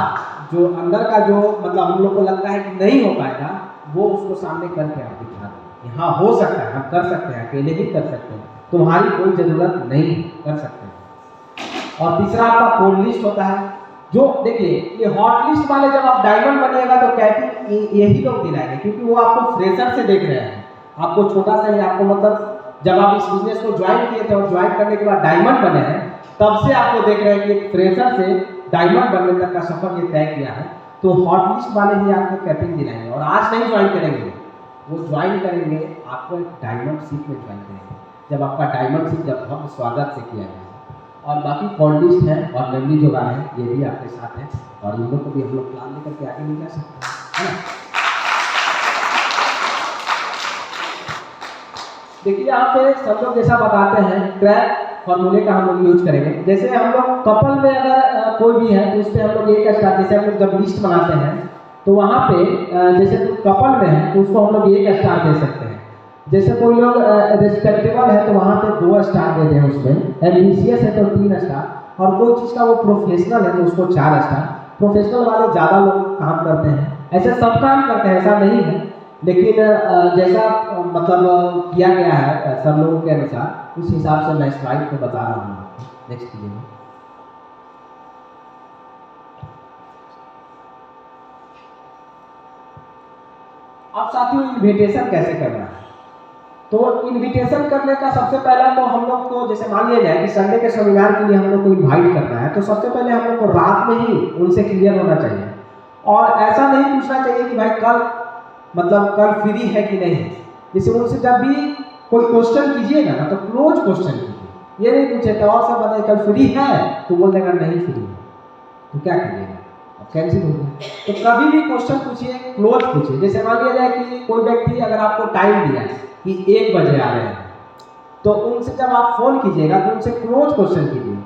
जो अंदर का जो मतलब हम लोग को लगता है कि नहीं हो पाएगा, वो उसको सामने करके आप दिखा दें, हाँ हो सकता है, हम कर सकते हैं, अकेले ही कर सकते हैं, तुम्हारी कोई ज़रूरत नहीं है, कर सकते हैं। और तीसरा आपका कोल्ड लिस्ट होता है, जो देखिए ये हॉट लिस्ट वाले जब आप डायमंड बनिएगा तो कैपिंग यही लोग दिलाएंगे, क्योंकि वो आपको फ्रेशर से देख रहे हैं, आपको छोटा सा ही, आपको मतलब जब आप इस बिजनेस को ज्वाइन किए थे और ज्वाइन करने के बाद डायमंड बने हैं, तब से आपको देख रहे हैं कि एक फ्रेशर से डायमंड बनने तक का सफर ये तय किया है। तो हॉट लिस्ट वाले ही आपको कैपिंग दिलाएंगे, और आज नहीं ज्वाइन करेंगे, वो ज्वाइन करेंगे आपको डायमंड सीट में ज्वाइन करेंगे, जब आपका डायमंड सीट जब हम स्वागत से किया गया। और बाकी कॉल लिस्ट है और मेमोरी जो है ये भी आपके साथ है, और इन लोग को भी हम लोग प्लान लेकर के आगे नहीं जा सकते है ना। देखिए यहाँ पे सब लोग जैसा बताते हैं क्रैक फॉर्मूले का हम लोग यूज करेंगे। जैसे हम लोग कपल में अगर कोई भी है तो उस पर हम लोग एक स्टार, जैसे हम लोग जब लिस्ट बनाते हैं तो वहाँ पे जैसे कपल में है तो उसको हम लोग एक स्टार दे सकते हैं। जैसे कोई लोग रिस्पेक्टेबल है तो वहाँ पे 2 स्टार दे दें, उसमें एम्बिशियस है तो 3 स्टार, और कोई चीज़ का वो प्रोफेशनल है तो उसको 4 स्टार। प्रोफेशनल वाले ज़्यादा लोग काम करते हैं, ऐसे सब काम करते हैं ऐसा नहीं है, लेकिन जैसा मतलब किया गया है सब लोगों के अनुसार, उस हिसाब से मैं स्लाइड को बता रहा हूँ। नेक्स्ट कीजिए। अब साथियों इन्विटेशन कैसे करना है, तो इन्विटेशन करने का सबसे पहला तो हम लोग को, जैसे मान लिया जाए कि संडे के सेमिनार के लिए हम लोग को इन्वाइट करना है, तो सबसे पहले हम लोग को रात में ही उनसे क्लियर होना चाहिए, और ऐसा नहीं पूछना चाहिए कि भाई कल मतलब कल फ्री है कि नहीं। जैसे उनसे जब भी कोई क्वेश्चन कीजिएगा ना तो क्लोज क्वेश्चन कीजिए, ये नहीं पूछे तो और सब बताइए कल फ्री है, तो बोल देगा नहीं फ्री है, तो क्या कीजिएगा, अब कैंसिल हो गया। तो कभी भी क्वेश्चन पूछिए, क्लोज पूछिए। जैसे मान लिया जाए कि कोई व्यक्ति अगर आपको टाइम दिया कि 1 बजे आ रहे हैं, तो उनसे जब आप फोन कीजिएगा तो उनसे क्लोज क्वेश्चन कीजिए,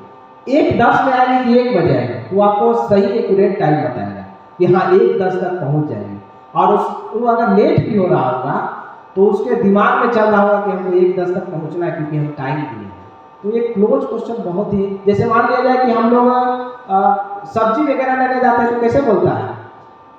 1:10 में आएंगे कि 1 बजे आएंगे, तो आपको सही एक्यूरेट टाइम बताएगा कि हाँ 1:10 तक पहुंच जाएंगे। और वो अगर लेट भी हो रहा होगा तो उसके दिमाग में चल रहा होगा कि हमको 1:10 तक पहुंचना है क्योंकि हम टाइम दिए हैं। तो ये क्लोज क्वेश्चन बहुत ही, जैसे मान लिया जाए कि हम लोग सब्जी वगैरह लेने जाते हैं तो कैसे बोलता है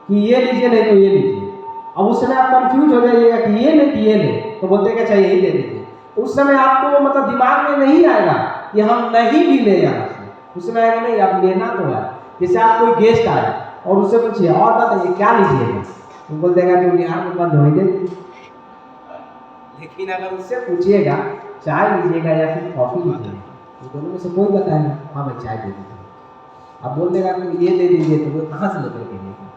कि ये लीजिए नहीं तो ये लीजिए, अब उस समय आप कंफ्यूज हो जाइएगा कि ये ले कि ये ले, तो बोलते हैं अच्छा यही दे दीजिए। उस समय आपको मतलब दिमाग में नहीं आएगा कि हम नहीं भी ले यहाँ से, उस समय आएगा नहीं आप लेना तो है। जैसे आप कोई गेस्ट आए और उससे पूछिए और बताइए क्या लीजिएगा, तो बोल देगा कि बिहार में बंद हो ही देती। लेकिन अगर उससे पूछिएगा चाय लीजिएगा या फिर कॉफ़ी लीजिएगा, तो दोनों में से कोई बताएगा हाँ भाई चाय दे दीजिए, अब बोल देगा कि ये दे दीजिए, तो वो कहाँ से लेकर के देगा।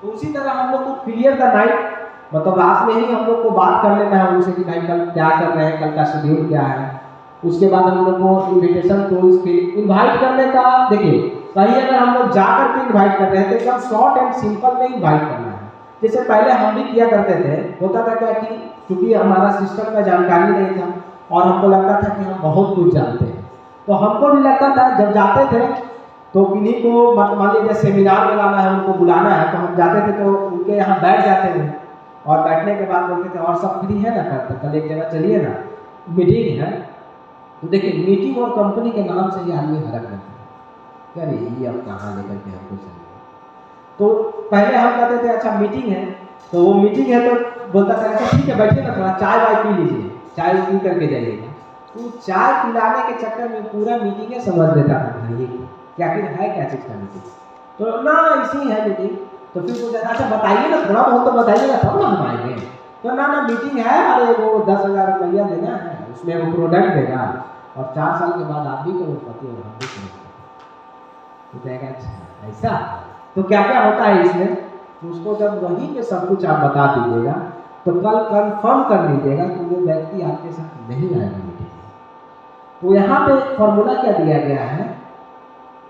तो उसी तरह हम लोग को क्लियर द नाइट, मतलब रात में ही हम लोग को बात कर लेना है उनसे कि भाई कल क्या कर रहे हैं, कल का शेड्यूल क्या है। उसके बाद हम लोग को इन्विटेशन टूल्स फिर इन्वाइट करने का, देखिए कहीं अगर हम लोग जाकर के इन्वाइट कर रहे हैं तो एकदम शॉर्ट एंड सिंपल में इन्वाइट करना है। जैसे पहले हम भी किया करते थे, होता था क्या कि क्योंकि हमारा सिस्टम का जानकारी नहीं था और हमको लगता था कि हम बहुत कुछ जानते हैं, तो हमको भी लगता था जब जाते थे तो किन्हीं को मान लीजिए सेमिनार में लाना है, उनको बुलाना है, तो हम जाते थे तो उनके यहाँ बैठ जाते थे और बैठने के बाद बोलते थे और सब फ्री है ना, कल एक जगह चलिए ना, मीटिंग है। तो देखिए मीटिंग और कंपनी के नाम से ही आदमी हरक रहता है, यार ये अब कहाँ लेकर के हमको चलिए। तो पहले हम कहते थे अच्छा मीटिंग है, तो वो मीटिंग है तो बोलता था अच्छा ठीक है बैठिए ना, थोड़ा चाय वाय पी लीजिए, चाय पी करके जाइएगा। तो चाय पिलाने के चक्कर में पूरा मीटिंग समझ लेता था ये क्या फिर है क्या चीज़ का मीटिंग, तो ना इसी है मीटिंग। तो फिर बोलता था अच्छा बताइए ना, थोड़ा बहुत तो बताइएगा तब ना हम आएंगे। तो ना मीटिंग है, अरे वो 10,000 रुपया देना है, उसमें वो प्रोडक्ट देगा और 4 साल के बाद आप भी करोड़पति और हम भी करोड़पति। तो कहेगा अच्छा ऐसा, तो क्या क्या होता है इसमें, तो उसको जब वहीं पे सब कुछ आप बता दीजिएगा तो कल कंफर्म कर लीजिएगा कि वो व्यक्ति आपके साथ नहीं आएगा मीटिंग में। तो यहाँ पे फॉर्मूला क्या दिया गया है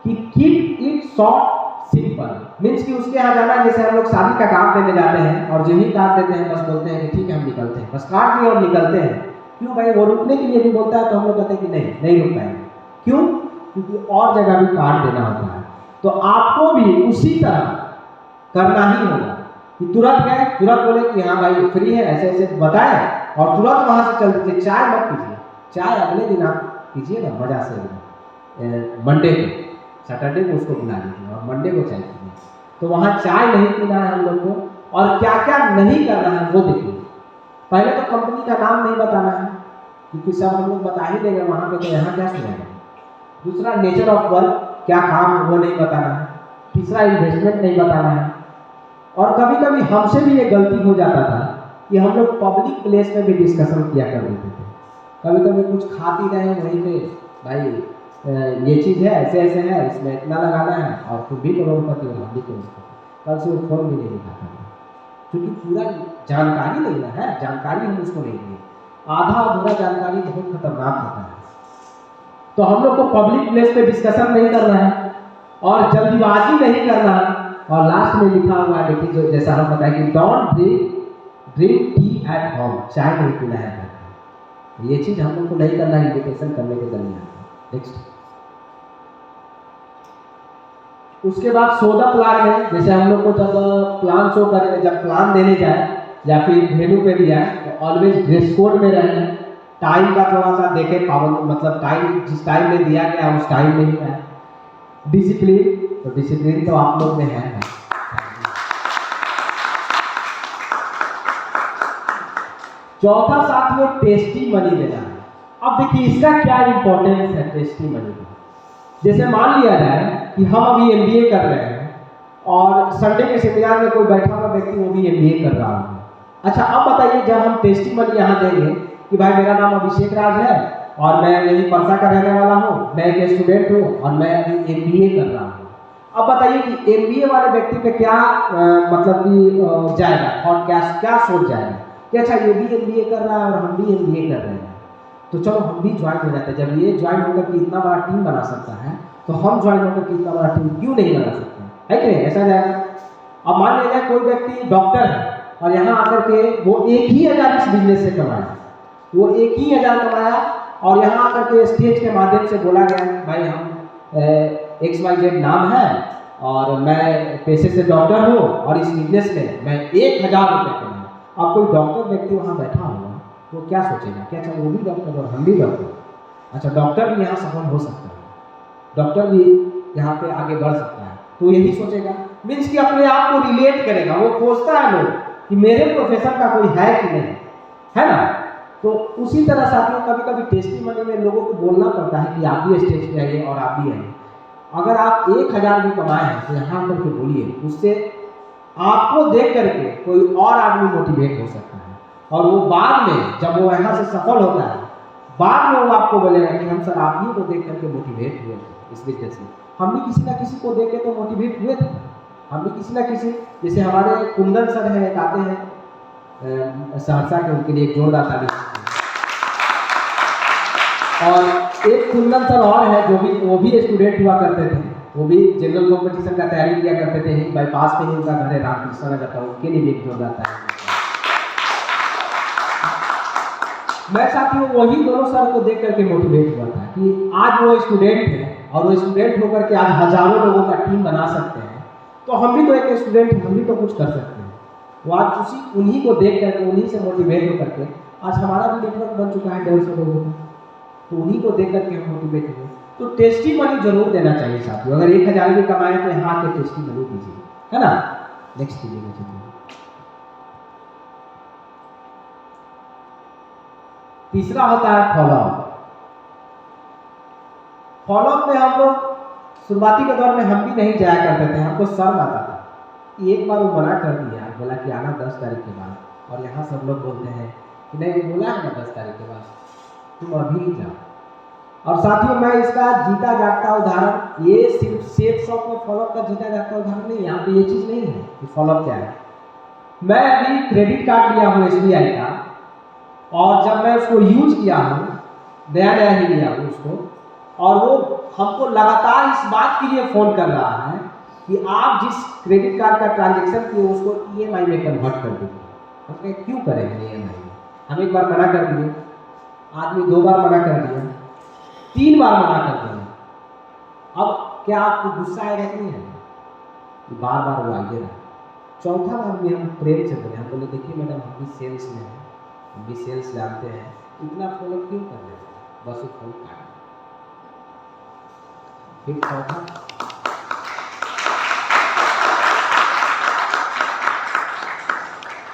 कि keep it short simple, means कि उसके यहाँ जाना है, जैसे हम लोग शादी का कार्ड देने जाते हैं और जो ही कार्ड देते हैं बस बोलते हैं कि ठीक है हम निकलते हैं, बस कार्ड दिए और निकलते हैं। क्यों भाई, वो रुकने के लिए भी बोलता है तो हम लोग कहते हैं कि नहीं रुक पाएंगे। क्यों? क्योंकि और जगह भी कार्ड देना होता है। तो आपको भी उसी तरह करना ही होगा कि तुरंत गए, तुरंत बोले कि हाँ भाई फ्री है, ऐसे ऐसे बताए और तुरंत वहाँ से चल दीजिए। चाय मत कीजिए, चाय अगले दिन आप कीजिए ना मजा से, मंडे को सैटरडे को उसको बुला लीजिए और मंडे को चाय पीजिए। तो वहाँ चाय नहीं पीना है हम लोग को, और क्या क्या नहीं करना है वो देखिए। पहले तो कंपनी का नाम नहीं बताना है, क्योंकि सब हम लोग बता ही देंगे वहाँ पे, तो यहाँ क्या सुनेगा। दूसरा, नेचर ऑफ वर्क, क्या काम है वो नहीं बताना है। तीसरा, इन्वेस्टमेंट नहीं बताना है। और कभी कभी हमसे भी ये गलती हो जाता था कि हम लोग पब्लिक प्लेस में भी डिस्कशन किया कर देते थे। कभी कभी कुछ खा पी रहे हैं वहीं पे, भाई ये चीज़ है, ऐसे ऐसे है, इसमें इतना लगाना है, और तुम भी करोड़पति हो, हम भी करोड़पति। कल से वो फोन भी नहीं दिखाता, क्योंकि पूरा जानकारी नहीं ना है, जानकारी हम उसको नहीं दिए। आधा अधूरा जानकारी बहुत खतरनाक होता है। तो हम लोग को पब्लिक प्लेस पे डिस्कशन नहीं करना है, और जल्दीबाजी नहीं करना है। और लास्ट में लिखा हुआ है देखिए, जो जैसा हम बताएं कि don't drink tea at home, चाय नहीं पीना है घर पे। ये चीज़ हम लोग को नहीं करना है इन्विटेशन करने के दरमियान। नेक्स्ट, उसके बाद सोदा प्लान है। जैसे हम लोग को जब प्लान शो करें, जब प्लान देने जाए या फिर वेन्यू पे भी जाए, तो ऑलवेज ड्रेस कोड में रहें। टाइम का थोड़ा सा देखें, पाबंद, मतलब टाइम जिस टाइम में दिया गया उस टाइम में ही है। डिसिप्लिन, तो डिसिप्लिन तो आप लोग में है। चौथा साथियों, टेस्टी मनी देना है। अब देखिए इसका क्या इंपॉर्टेंस है टेस्टी मनी का। जैसे मान लिया जाए कि हम अभी एमबीए कर रहे हैं, और संडे के सेमिनार में कोई बैठा हुआ व्यक्ति वो भी एमबीए कर रहा है। अच्छा, अब बताइए, जब हम टेस्टी मनी यहाँ देंगे कि भाई मेरा नाम अभिषेक राज है और मैं यही परसा का रहने वाला हूँ, मैं एक स्टूडेंट हूँ और मैं अभी एमबीए कर रहा हूँ। अब बताइए कि एमबीए वाले व्यक्ति पे क्या मतलब कि जाएगा, और क्या सोच जाएगा कि अच्छा ये भी एमबीए कर रहा है और हम भी एमबीए कर रहे हैं, तो चलो हम भी ज्वाइन हो जाते हैं। जब ये ज्वाइन होकर के इतना बड़ा टीम बना सकता है, तो हम ज्वाइन होकर के इतना बड़ा टीम क्यों नहीं बना सकते, है कि नहीं? ऐसा जाएगा। अब मान लिया जाए कोई व्यक्ति डॉक्टर है और यहाँ आकर के वो 1,000 इस बिजनेस से कमाया, वो 1,000 कमाया, और यहाँ आकर के स्टेज के माध्यम से बोला गया भाई हम XYZ नाम है और मैं पेशे से डॉक्टर हूँ और इस बिजनेस में मैं 1,000 रुपये कमाऊँ। अब कोई डॉक्टर व्यक्ति वहाँ बैठा होगा, वो क्या सोचेगा कि अच्छा वो भी डॉक्टर और हम भी डॉक्टर, अच्छा डॉक्टर भी यहाँ सफल हो सकता है, डॉक्टर भी यहाँ पे आगे बढ़ सकता है, तो यही सोचेगा। मीन्स कि अपने आप को रिलेट करेगा, वो खोजता है लोग कि मेरे प्रोफेशन का कोई है कि नहीं, है ना। तो उसी तरह साथियों कभी कभी टेस्टी मनी में लोगों को बोलना पड़ता है कि आप भी स्टेज पे आइए और आप भी आइए। अगर आप 1,000 भी कमाए हैं तो यहाँ करके बोलिए, उससे आपको देख करके कोई और आदमी मोटिवेट हो सकता है, और वो बाद में जब वो यहाँ से सफल होता है, बाद में वो आपको बोलेगा कि हम सर आप ही को देख करके मोटिवेट हुए थे इस बिजनेस में, हम भी किसी ना किसी को देख के तो मोटिवेट हुए थे, हम भी किसी ना किसी, जैसे हमारे कुंदन सर हैं, आते हैं सहरसा के, उनके लिए एक जोरदार ताली। और एक कुंदन सर और है जो भी, वो भी स्टूडेंट हुआ करते थे, वो भी जनरल कॉम्पिटिशन का तैयारी किया करते थे, बाईपास पे ही उनका घर है, रामकृष्ण नगर का, उनके लिए भी एक जोरदार ताली। मैं साथियों वही दोनों सर को देख करके मोटिवेट हुआ था कि आज वो स्टूडेंट है और वो स्टूडेंट होकर के आज हजारों लोगों का टीम बना सकते हैं, तो हम भी तो एक स्टूडेंट हैं, हम भी तो कुछ कर सकते हैं। वो आज उन्हीं को देख करके, उन्हीं से मोटिवेट होकर के आज हमारा भी नेटवर्क बन चुका है 150 लोगों का, तो उन्हीं को देख करके हम मोटिवेट हुए। तो टेस्टी मनी जरूर देना चाहिए साथियों। अगर 1,000 भी कमाए तो यहाँ के टेस्टी मनी दीजिए, है ना। नेक्स्ट कीजिएगा चलिए। तीसरा होता है फॉलोअप। फॉलोअप में हम लोग शुरुआती के दौर में हम भी नहीं जाया करते थे, हमको शर्म आता था। एक बार वो मना कर दिया, बोला कि आना 10 तारीख के बाद, और यहाँ सब लोग बोलते हैं कि नहीं बोला है ना 10 तारीख के बाद, तुम अभी ही जाओ। और साथियों मैं इसका जीता जागता उदाहरण, ये सिर्फ सेफ शॉप में फॉलोअप का जीता जागता उदाहरण नहीं, यहाँ पे ये चीज़ नहीं है कि फॉलोअप क्या है। मैं अभी क्रेडिट कार्ड लिया हूँ SBI का, और जब मैं उसको यूज किया हूँ, नया नया ही लिया हूँ उसको, और वो हमको लगातार इस बात के लिए फ़ोन कर रहा है कि आप जिस क्रेडिट कार्ड का ट्रांजेक्शन किए उसको EMI में कन्वर्ट कर दीजिए। हम कहे क्यों करेंगे EMI में, हम एक बार मना कर दिए, आदमी 2 बार मना कर दिया, 3 बार मना कर दिया, अब क्या आपको गुस्सा आएगा कि नहीं आएगा कि बार बार वो आइए रहा। चौथा बार भी हम प्रेम से बोले, हम बोले देखिए मैडम हम भी सेल्स में हैं, हम भी सेल्स जानते हैं, इतना फॉलो क्यों कर रहे हैं, बस वो फोन काट। फिर चौथा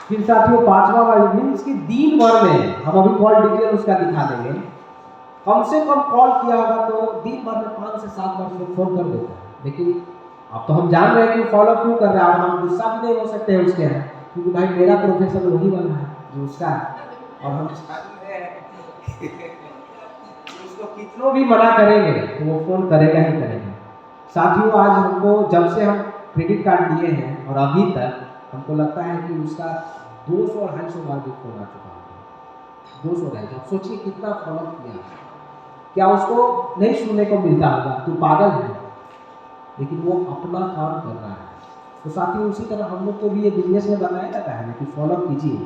फिर साथियों पांचवा वाला मीन्स कि दिन भर में हम अभी कॉल डिटेल उसका दिखा देंगे, कम से कम कॉल किया होगा तो दिन भर में 5 से 7 बार लोग फोन कर देता है। लेकिन अब तो हम जान रहे हैं कि फॉलो क्यों कर रहा है, और हम गुस्सा भी नहीं हो सकते हैं उसके यहाँ, क्योंकि भाई मेरा प्रोफेसर वही वाला है जो उसका है, और हम उसको कितनों भी मना करेंगे तो वो फोन करेगा ही करेगा। साथियों आज हमको जब से हम क्रेडिट कार्ड लिए हैं और अभी तक हमको लगता है कि उसका 200 और 250 बार भी फोन आ चुका है। 200 है, अब सोचिए कितना फॉलो किया, क्या उसको नहीं सुनने को मिलता होगा तू पागल है, लेकिन वो अपना काम कर रहा है। तो साथियों उसी तरह हम लोग को भी ये बिजनेस में बताया जाता है ना कि फॉलो कीजिए,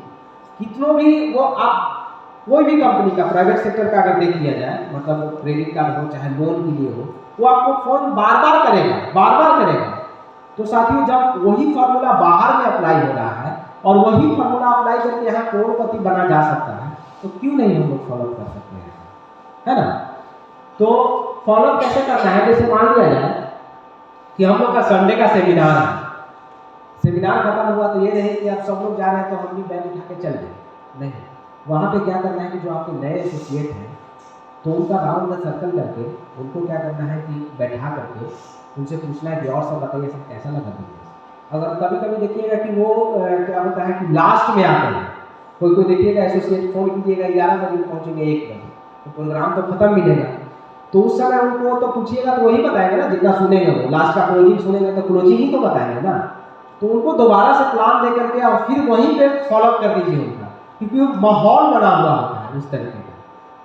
कितनों भी वो आप कोई भी कंपनी का प्राइवेट सेक्टर का अगर देख लिया जाए, मतलब क्रेडिट कार्ड हो चाहे लोन के लिए हो, वो आपको फोन बार बार करेगा, बार बार करेगा। तो साथियों जब वही फार्मूला बाहर में अप्लाई हो रहा है और वही फार्मूला अप्लाई करके यहाँ करोड़पति बना जा सकता है, तो क्यों नहीं हम लोग फॉलो कर सकते हैं, है ना। तो फॉलो कैसे करना है, जैसे मान लिया जाए कि हम लोग का संडे का सेमिनार है, सेमिनार खत्म हुआ तो ये नहीं कि आप सब लोग जा रहे हैं तो हम भी बैग उठा के चल गए, नहीं, वहाँ पे क्या करना है कि जो आपके नए एसोसिएट हैं तो उनका राउंड में सर्कल करके उनको क्या करना है कि बैठा करके उनसे पूछना है कि और सब बताइए सब कैसा लगा बिजनेस। अगर कभी कभी देखिएगा कि वो क्या होता है कि लास्ट में आते हैं, कोई कोई देखिएगा एसोसिएट फोन कीजिएगा 11 बजे पहुँचेंगे 1 बजे, तो प्रोग्राम तो खत्म मिलेगा, तो उस समय उनको तो पूछिएगा तो वही बताएंगे ना, जितना सुनेंगे वो लास्ट का क्लोजिंग सुनेंगे तो क्लोजिंग ही तो बताएंगे ना। तो उनको दोबारा से प्लान दे करके और फिर वहीं पे फॉलोअप कर दीजिए उनका, क्योंकि वो माहौल बना हुआ होता है उस तरीके का,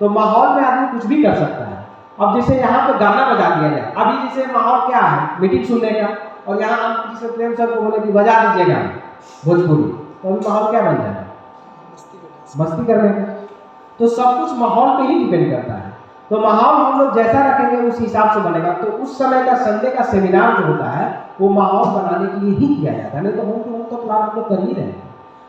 तो माहौल में आदमी कुछ भी कर सकता है। अब जैसे यहाँ पे गाना बजा दिया जाए, अभी जैसे माहौल क्या है मीटिंग सुनने का, और यहाँ हम किसी प्रेम सर को बोले कि बजा दीजिएगा भोजपुरी, तो अभी माहौल क्या बन जाएगा, मस्ती करने का। तो सब कुछ माहौल पे ही डिपेंड करता है, तो माहौल हम लोग जैसा रखेंगे उस हिसाब से बनेगा। तो उस समय का संडे का सेमिनार जो होता है वो माहौल बनाने के लिए ही किया जाता है, नहीं तो हम तो प्लान हम लोग कर ही रहे हैं,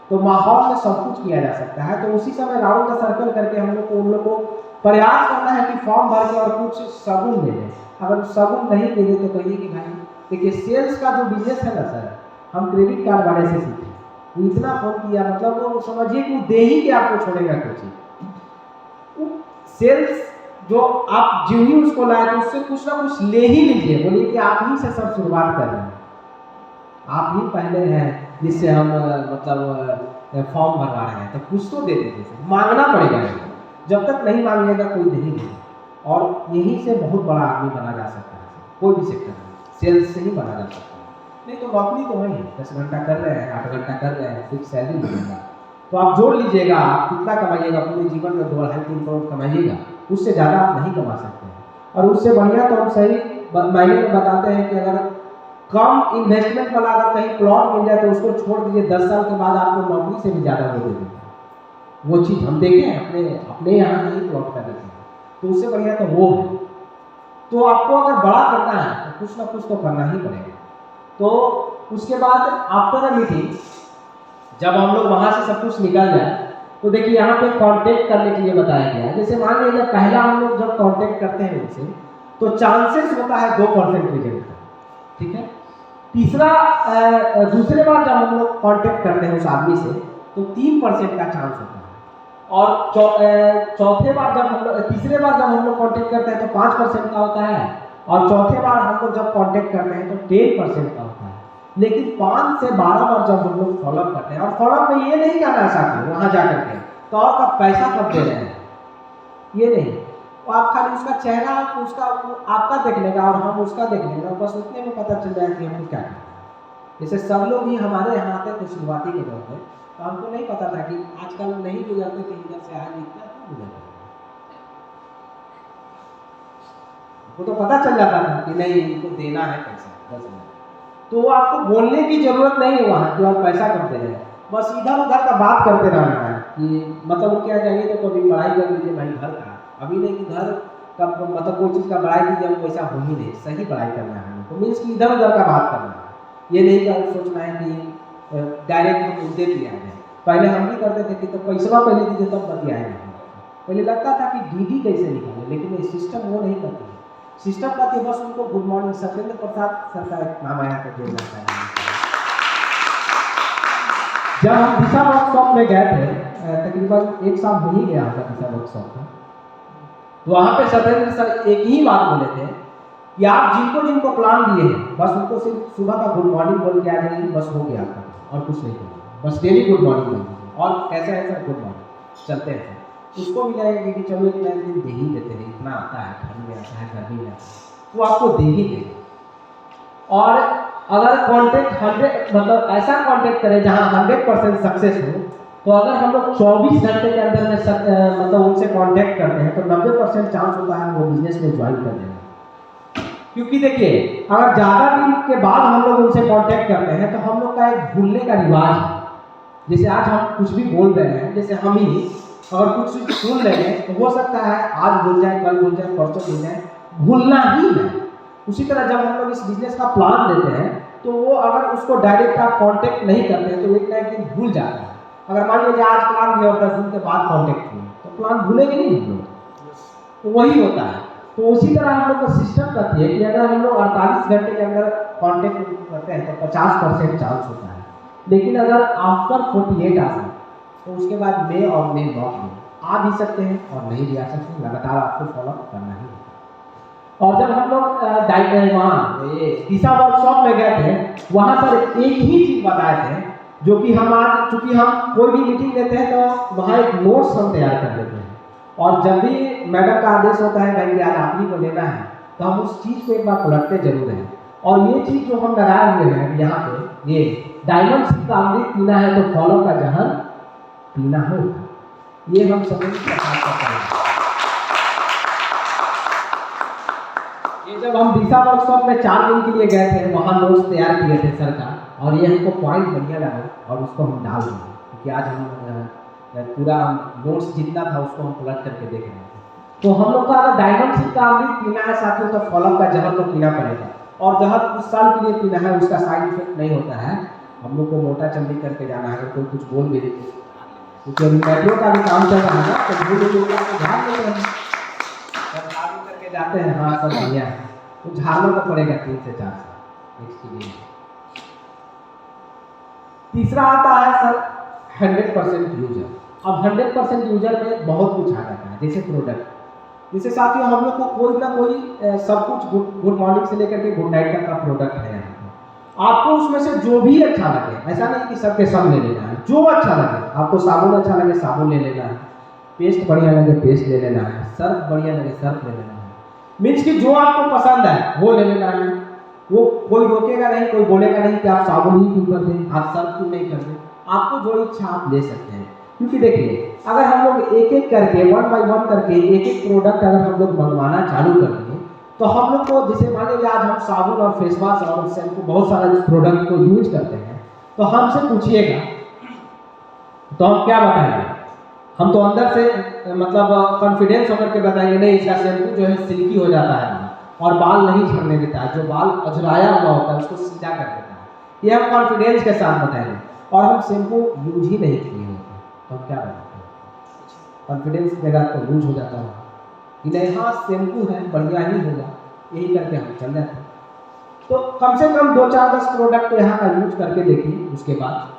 तो माहौल में सब कुछ किया जा सकता है। तो उसी समय राउंड का सर्कल करके हम लोग को उन लोग को प्रयास करना है कि फॉर्म भर के और कुछ सगुन दे दें। अगर सगुन नहीं दे दे तो कहिए कि भाई देखिए सेल्स का जो बिजनेस है ना सर, हम क्रेडिट कार्ड वाले से सीखे, वो इतना फोन किया, मतलब वो समझिए कि दे ही के आपको छोड़ेगा कुछ। सेल्स जो आप जो ही उसको लाए तो उससे कुछ ना कुछ ले ही लीजिए, बोलिए कि आप ही से सब शुरुआत कर रहे हैं, आप ही पहले हैं जिससे हम मतलब फॉर्म भरवा रहे हैं, तो कुछ तो दे देते, मांगना पड़ेगा, जब तक नहीं मांगिएगा कोई नहीं देगा। और यहीं से बहुत बड़ा आदमी बना जा सकता है, कोई भी सेक्टर में सेल्स से ही बना जा सकता है। नहीं तो नौकरी तो वही 10 घंटा कर रहे हैं 8 घंटा कर रहे हैं, फिक्स सैलरी मिलेगा, तो आप जोड़ लीजिएगा आप कितना कमाइएगा, पूरे जीवन में 2-2.5-3 करोड़ कमाइएगा, उससे ज़्यादा आप नहीं कमा सकते हैं। और उससे बढ़िया तो हम सही मायने में बताते हैं कि अगर कम इन्वेस्टमेंट वाला अगर कहीं प्लॉट मिल जाए तो उसको छोड़ दीजिए, 10 साल के बाद आपको नौकरी से भी ज़्यादा वो दे देंगे। वो चीज़ हम देखे हैं अपने यहाँ से ही प्लॉट कर देते हैं, तो उससे बढ़िया तो वो है। तो आपको अगर बड़ा करना है तो कुछ ना कुछ तो करना ही पड़ेगा। तो उसके बाद आफ्टर अ मीटिंग जब हम लोग वहाँ से सब कुछ निकल जाए तो देखिए यहाँ पे कांटेक्ट करने के लिए बताया गया है। जैसे मान लीजिए पहला हम लोग जब कांटेक्ट करते हैं उनसे तो चांसेस होता है 2% रिजल्ट का, ठीक है। तीसरा दूसरे बार जब हम लोग कांटेक्ट करते हैं उस आदमी से तो 3% का चांस होता है, और चौथे बार जब हम लोग तीसरे बार जब हम लोग कांटेक्ट करते हैं तो 5% का होता है, और चौथे बार हम लोग जब कांटेक्ट करते हैं तो 10% का होता है। लेकिन 5 से 12 बार जब हम लोग फॉलोअप करते हैं, और फॉलोअप में ये नहीं कहना चाहते वहाँ जा करके तो और का पैसा कब दे रहे हैं, ये नहीं, वो आप खाली उसका चेहरा उसका आपका देख लेगा और हम उसका देख लेंगे, बस उतने में पता चल जाएगा कि हम क्या करते हैं। जैसे सब लोग ही हमारे यहाँ आते थे शुरुआती के दौर में, तो हमको नहीं पता था कि आजकल नहीं गुजरते थे इधर से आज इतना क्यों गुजरते थे, वो तो पता चल जाता था कि नहीं इनको देना है पैसा 10,000, तो आपको बोलने की जरूरत नहीं है वहाँ कि और पैसा कब दे रहे हैं, बस इधर उधर का बात करते रहना है कि मतलब क्या चाहिए तो कभी पढ़ाई कर लीजिए भाई घर का, अभी नहीं कि घर का मतलब कोई चीज़ का बड़ाई कीजिए वो वैसा हो ही नहीं, सही पढ़ाई करना है तो मीन्स कि इधर उधर का बात करना है, ये नहीं कि सोचना है कि डायरेक्ट हम मुद्दे पे आ जाए। पहले हम भी करते थे कि तो पैसा पहले दीजिए तब बतियाएंगे, पहले लगता था कि डीडी कैसे निकाले, लेकिन ये सिस्टम वो नहीं करती है, सिस्टम कहती है बस उनको गुड मॉर्निंग सत्येंद्र प्रसाद सर का एक नाम आया था जो लगता है जब हम दिशा वर्कशॉप में गए थे, तकरीबन 1 साल हो ही गया होगा दिशा वर्कशॉप का, तो वहाँ पे सत्येंद्र सर एक ही बात बोले थे कि आप जिनको जिनको प्लान दिए हैं बस उनको सिर्फ सुबह का गुड मॉर्निंग बोल के आ जाइए, बस हो गया आपका, और कुछ नहीं करना, बस डेली गुड मॉर्निंग बोल दीजिए। और कैसा है सर, गुड मॉर्निंग चलते हैं सर, उसको भी लगेगा कि चलो एक दिन दे ही देते हैं, इतना आता है, ठंड में आता है, गर्मी में आता है, तो आपको दे ही देंगे। और अगर कॉन्टेक्ट 100 मतलब ऐसा कॉन्टेक्ट करें जहाँ 100% सक्सेस हो, तो अगर हम लोग 24 घंटे के अंदर में मतलब उनसे कांटेक्ट करते हैं तो 90% चांस होता है वो बिजनेस में ज्वाइन कर देना। क्योंकि देखिए अगर ज़्यादा दिन के बाद हम लोग उनसे कांटेक्ट करते हैं तो हम लोग का एक भूलने का रिवाज है। जैसे आज हम कुछ भी बोल रहे हैं, जैसे हम ही अगर कुछ सुन लेंगे तो हो सकता है आज भूल जाए, कल भूल जाए, परसों भूल जाए, भूलना ही है। उसी तरह जब हम लोग इस बिजनेस का प्लान देते हैं तो वो अगर उसको डायरेक्ट आप कांटेक्ट नहीं करते हैं तो एक ना एक दिन भूल जाता है। अगर मान लीजिए आज प्लान दिया और 10 दिन के बाद कांटेक्ट किया तो प्लान भूलेंगे नहीं हम लोग, तो वही होता है। तो उसी तरह हम लोग का सिस्टम करती है कि अगर हम लोग 48 घंटे के अंदर कांटेक्ट करते हैं तो 50% चांस होता है, लेकिन अगर आफ्टर 48 आवर्स तो उसके बाद मे और मे नॉट में आ भी सकते हैं और नहीं भी आ सकते, लगातार आपको फॉलो करना ही है। और जब हम लोग वहाँ ये दिशा वर्कशॉप में गए थे, वहाँ पर एक ही चीज़ बताए थे जो कि हम आज, चूँकि हम कोई भी मीटिंग लेते हैं तो वहाँ एक नोट्स हम तैयार कर लेते हैं, और जब भी मैडम का आदेश होता है भाई आज आप ही को लेना है तो हम उस चीज़ को एक बार पलटते जरूर हैं। और ये चीज़ जो हम लगाए हुए हैं यहाँ पे, ये डायमंड का अमृत पीना है तो फॉलो का जहर पीना हो, ये हम समझ के साथ करते हैं। ये जब हम दिशा वर्कशॉप में 4 दिन के लिए गए थे, वहाँ नोट्स तैयार किए थे सर का, और ये हमको पॉइंट बढ़िया लगा और उसको हम डाल देंगे, क्योंकि आज हम पूरा नोट्स जितना था उसको हम पलट करके देख रहे थे। तो हम लोग का अगर डायमंड का अमृत पीना है साथियों तो फॉलो का जहर तो पीना पड़ेगा, और जहर कुछ साल के लिए पीना है, उसका साइड इफेक्ट नहीं होता है। हम लोग को मोटा चंडी करके जाना है, अगर कोई कुछ बोल भी देते, क्योंकि अभी मेट्रो का भी काम चल रहा है तो भूल लोग ध्यान देते हैं, जब करके जाते हैं हाँ सब बढ़िया है, तो झाड़ना तो पड़ेगा 3 से 4 साल एक्सपीरियंस। तीसरा आता है सर 100% यूजर। अब 100% यूजर में बहुत कुछ आ जाता है, जैसे प्रोडक्ट, जैसे साथियों हम लोग को कोई ना कोई सब कुछ गुड मॉर्निंग से लेकर के गुड नाइट तक का प्रोडक्ट है यहाँ पे। आपको उसमें से जो भी अच्छा लगे, ऐसा नहीं कि सबके सब ले लेना है, जो अच्छा लगे, आपको साबुन अच्छा लगे साबुन ले लेना है, पेस्ट बढ़िया लगे पेस्ट ले लेना है, सर्फ बढ़िया लगे सर्फ ले लेना है, मीन्स कि जो आपको पसंद है वो ले लेना है। वो कोई रोकेगा नहीं, कोई बोलेगा नहीं कि आप साबुन ही क्यों कर दें, आप सर्फ क्यों नहीं कर दें, आपको जो इच्छा आप ले सकते हैं। क्योंकि देखिए अगर हम लोग एक एक करके 1 by 1 करके एक एक प्रोडक्ट अगर हम लोग मंगवाना चालू कर दें तो हम लोग को, जैसे मान लीजिए आज हम साबुन और फेस वॉश और शैम्पू बहुत सारा प्रोडक्ट को यूज करते हैं, तो हमसे पूछिएगा तो हम क्या बताएंगे, हम तो अंदर से मतलब कॉन्फिडेंस होकर के बताएंगे नहीं इसका शैम्पू जो है सिल्की हो जाता है और बाल नहीं झड़ने देता है, जो बाल अजराया हुआ होता है उसको सीधा कर देता है, ये हम कॉन्फिडेंस के साथ बताएंगे। और हम शैम्पू यूज ही नहीं किए होते तो हम क्या बताते हैं, कॉन्फिडेंस मेरा तो लूज हो जाता है कि नहीं हाँ शैम्पू है बढ़िया ही होगा, यही करके हम चल जाते हैं। तो कम से कम 2-4-10 प्रोडक्ट यहाँ का यूज करके देखिए। उसके बाद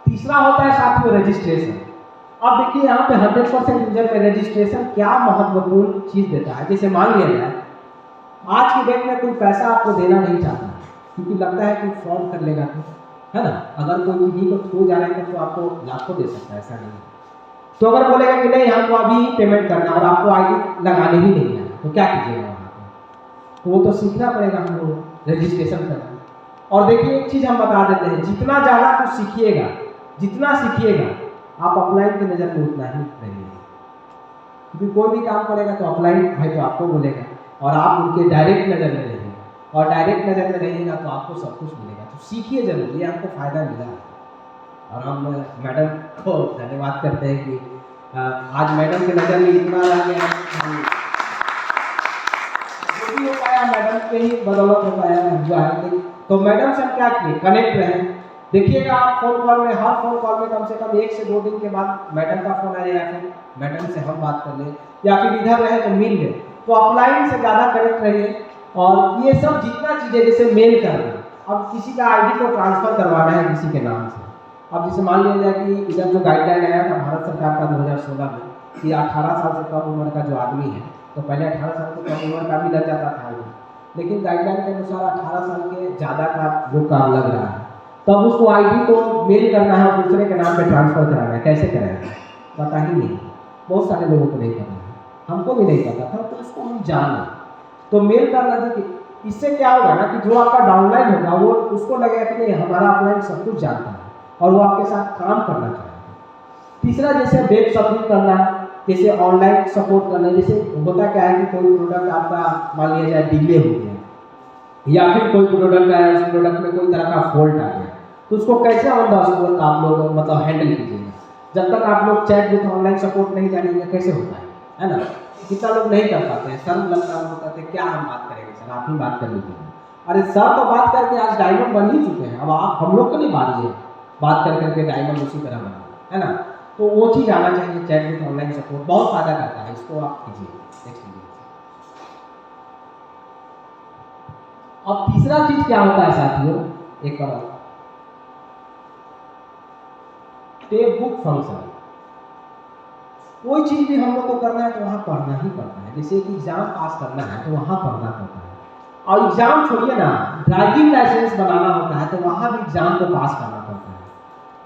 तीसरा होता है साथियों रजिस्ट्रेशन। अब देखिए यहाँ पे 100% यूजर में रजिस्ट्रेशन क्या महत्वपूर्ण चीज़ देता है। जैसे मान लिया जाए आज की डेट में कोई पैसा आपको देना नहीं चाहता क्योंकि लगता है कि फ्रॉड कर लेगा, तो है ना, अगर कोई किसी को थ्रू जा रहे हैं तो आपको लाखों दे सकता है, ऐसा नहीं है। तो अगर बोलेगा कि नहीं हमको अभी ही पेमेंट करना है और आपको आईडी लगाने ही नहीं है तो क्या कीजिएगा वहाँ पर, तो वो तो सीखना पड़ेगा हमको रजिस्ट्रेशन करना। और देखिए एक चीज़ हम बता देते हैं, जितना ज़्यादा कुछ सीखिएगा, जितना सीखिएगा आप अपलाइन की नज़र में उतना ही रहिएगा, क्योंकि कोई भी काम करेगा तो अपलाइन भाई तो आपको बोलेगा और आप उनके डायरेक्ट नज़र में रहिएगा, और डायरेक्ट नज़र में रहिएगा तो आपको सब कुछ मिलेगा। तो सीखिए जरूर, ये हमको फ़ायदा मिला। और हम मैडम को धन्यवाद करते हैं कि आज मैडम के नज़र में इतना आ गया, जो भी हो पाया मैडम के ही बदौलत हो पाया हुआ है। तो मैडम से हम क्या किए, कनेक्ट रहे। देखिएगा आप फोन कॉल में, हर फोन कॉल में कम से कम 1 से 2 दिन के बाद मैडम का फोन आए या फिर मैडम से हम बात कर लें या फिर इधर रहे तो मिल लें। तो ऑफलाइन से ज़्यादा कनेक्ट रहिए। और ये सब जितना चीज़ें जैसे मेल करना, अब किसी का आईडी को ट्रांसफ़र करवाना है किसी के नाम से, अब जैसे मान लिया जाए कि इधर जो गाइडलाइन आया था भारत सरकार का 2016 में कि 18 साल से कम उम्र का जो आदमी है, तो पहले 18 साल से कम उम्र का भी लग जाता था आईडी, लेकिन गाइडलाइन के अनुसार 18 साल के ज़्यादा का जो काम लग रहा है, तब उसको आईडी को मेल करना है और दूसरे के नाम पे ट्रांसफ़र कराना है। कैसे कराएंगे पता ही नहीं, बहुत सारे लोगों को नहीं पता है, हमको भी नहीं पता था, तो उसको हम जाने तो मेल करना चाहिए। इससे क्या होगा ना कि जो आपका डाउनलाइन होगा वो उसको लगेगा कि नहीं हमारा अपलाइन सब कुछ जानता है और वो आपके साथ काम करना चाहेगा। तीसरा जैसे वेब सर्फिंग करना, जैसे ऑनलाइन सपोर्ट करना, जैसे होता क्या है कि कोई प्रोडक्ट आपका मान लिया जाए डिले हो गया या फिर कोई प्रोडक्ट आया उस प्रोडक्ट में कोई तरह का फॉल्ट आ गया, तो उसको कैसे ऑन द स्पॉट आप लोग मतलब हैंडल कीजिएगा। जब तक आप लोग चैट विथ ऑनलाइन सपोर्ट नहीं जानेंगे कैसे होता है ना, कितना लोग नहीं कर पाते हैं, शर्म लगता है, कहते हैं क्या हम बात करेंगे सर, आप ही बात कर लीजिए। अरे सर तो बात करके आज डायमंड बन ही चुके हैं, अब आप हम लोग को नहीं बांधिए, बात कर करके डायमंड उसी तरह बना है ना। तो वो चीज़ आना चाहिए, चैट विथ ऑनलाइन सपोर्ट बहुत फ़ायदा करता है, इसको आप कीजिए, नेक्स्ट कीजिए। अब तीसरा चीज़ क्या होता है साथियों, एक और टेप बुक फंक्शन। कोई चीज़ भी हम लोग को करना है तो वहाँ पढ़ना ही पड़ता है, जैसे कि एग्जाम पास करना है तो वहाँ पढ़ना पड़ता है, और एग्जाम छोड़िए ना, ड्राइविंग लाइसेंस बनाना होता है तो वहाँ भी एग्जाम को पास करना पड़ता है।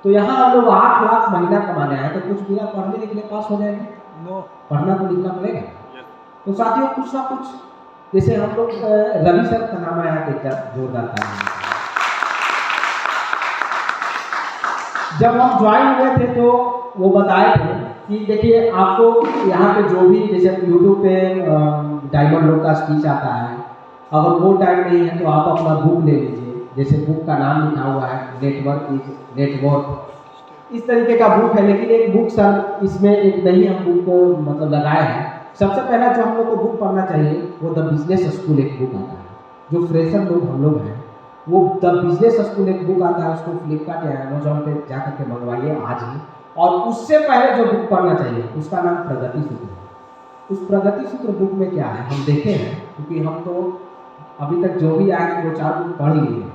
तो यहाँ हम लोग 8 लाख महीना कमाने आए तो कुछ बिना पढ़ने लिखने पास हो जाएंगे? नो, पढ़ना तो लिखना पड़ेगा। तो साथियों कुछ ना कुछ, जैसे हम लोग रवि सर का नाम आया देखकर जोरदार था, जब हम ज्वाइन हुए थे तो वो बताए थे कि देखिए आपको यहाँ पे जो भी जैसे यूट्यूब पे डायमंड लोग का स्पीच आता है, अगर वो टाइम नहीं है तो आप अपना बुक ले लीजिए, जैसे बुक का नाम लिखा हुआ है नेटवर्क इज नेटवर्क, इस तरीके का बुक है। लेकिन एक बुक सर इसमें एक नहीं हम बुक को मतलब लगाए हैं। सबसे पहला जो हम लोग को बुक पढ़ना चाहिए वो द बिजनेस स्कूल एक बुक आता है, जो फ्रेशर लोग हम लोग हैं वो द बिजनेस स्कूल एक बुक आता है, उसको फ्लिपकार्ट या अमेजोन पे जा करके मंगवाइए आज ही। और उससे पहले जो बुक पढ़ना चाहिए उसका नाम प्रगति सूत्र है। उस प्रगति सूत्र बुक में क्या है हम देखे हैं, क्योंकि हम तो अभी तक जो भी आए वो 4 बुक पढ़ लिए हैं,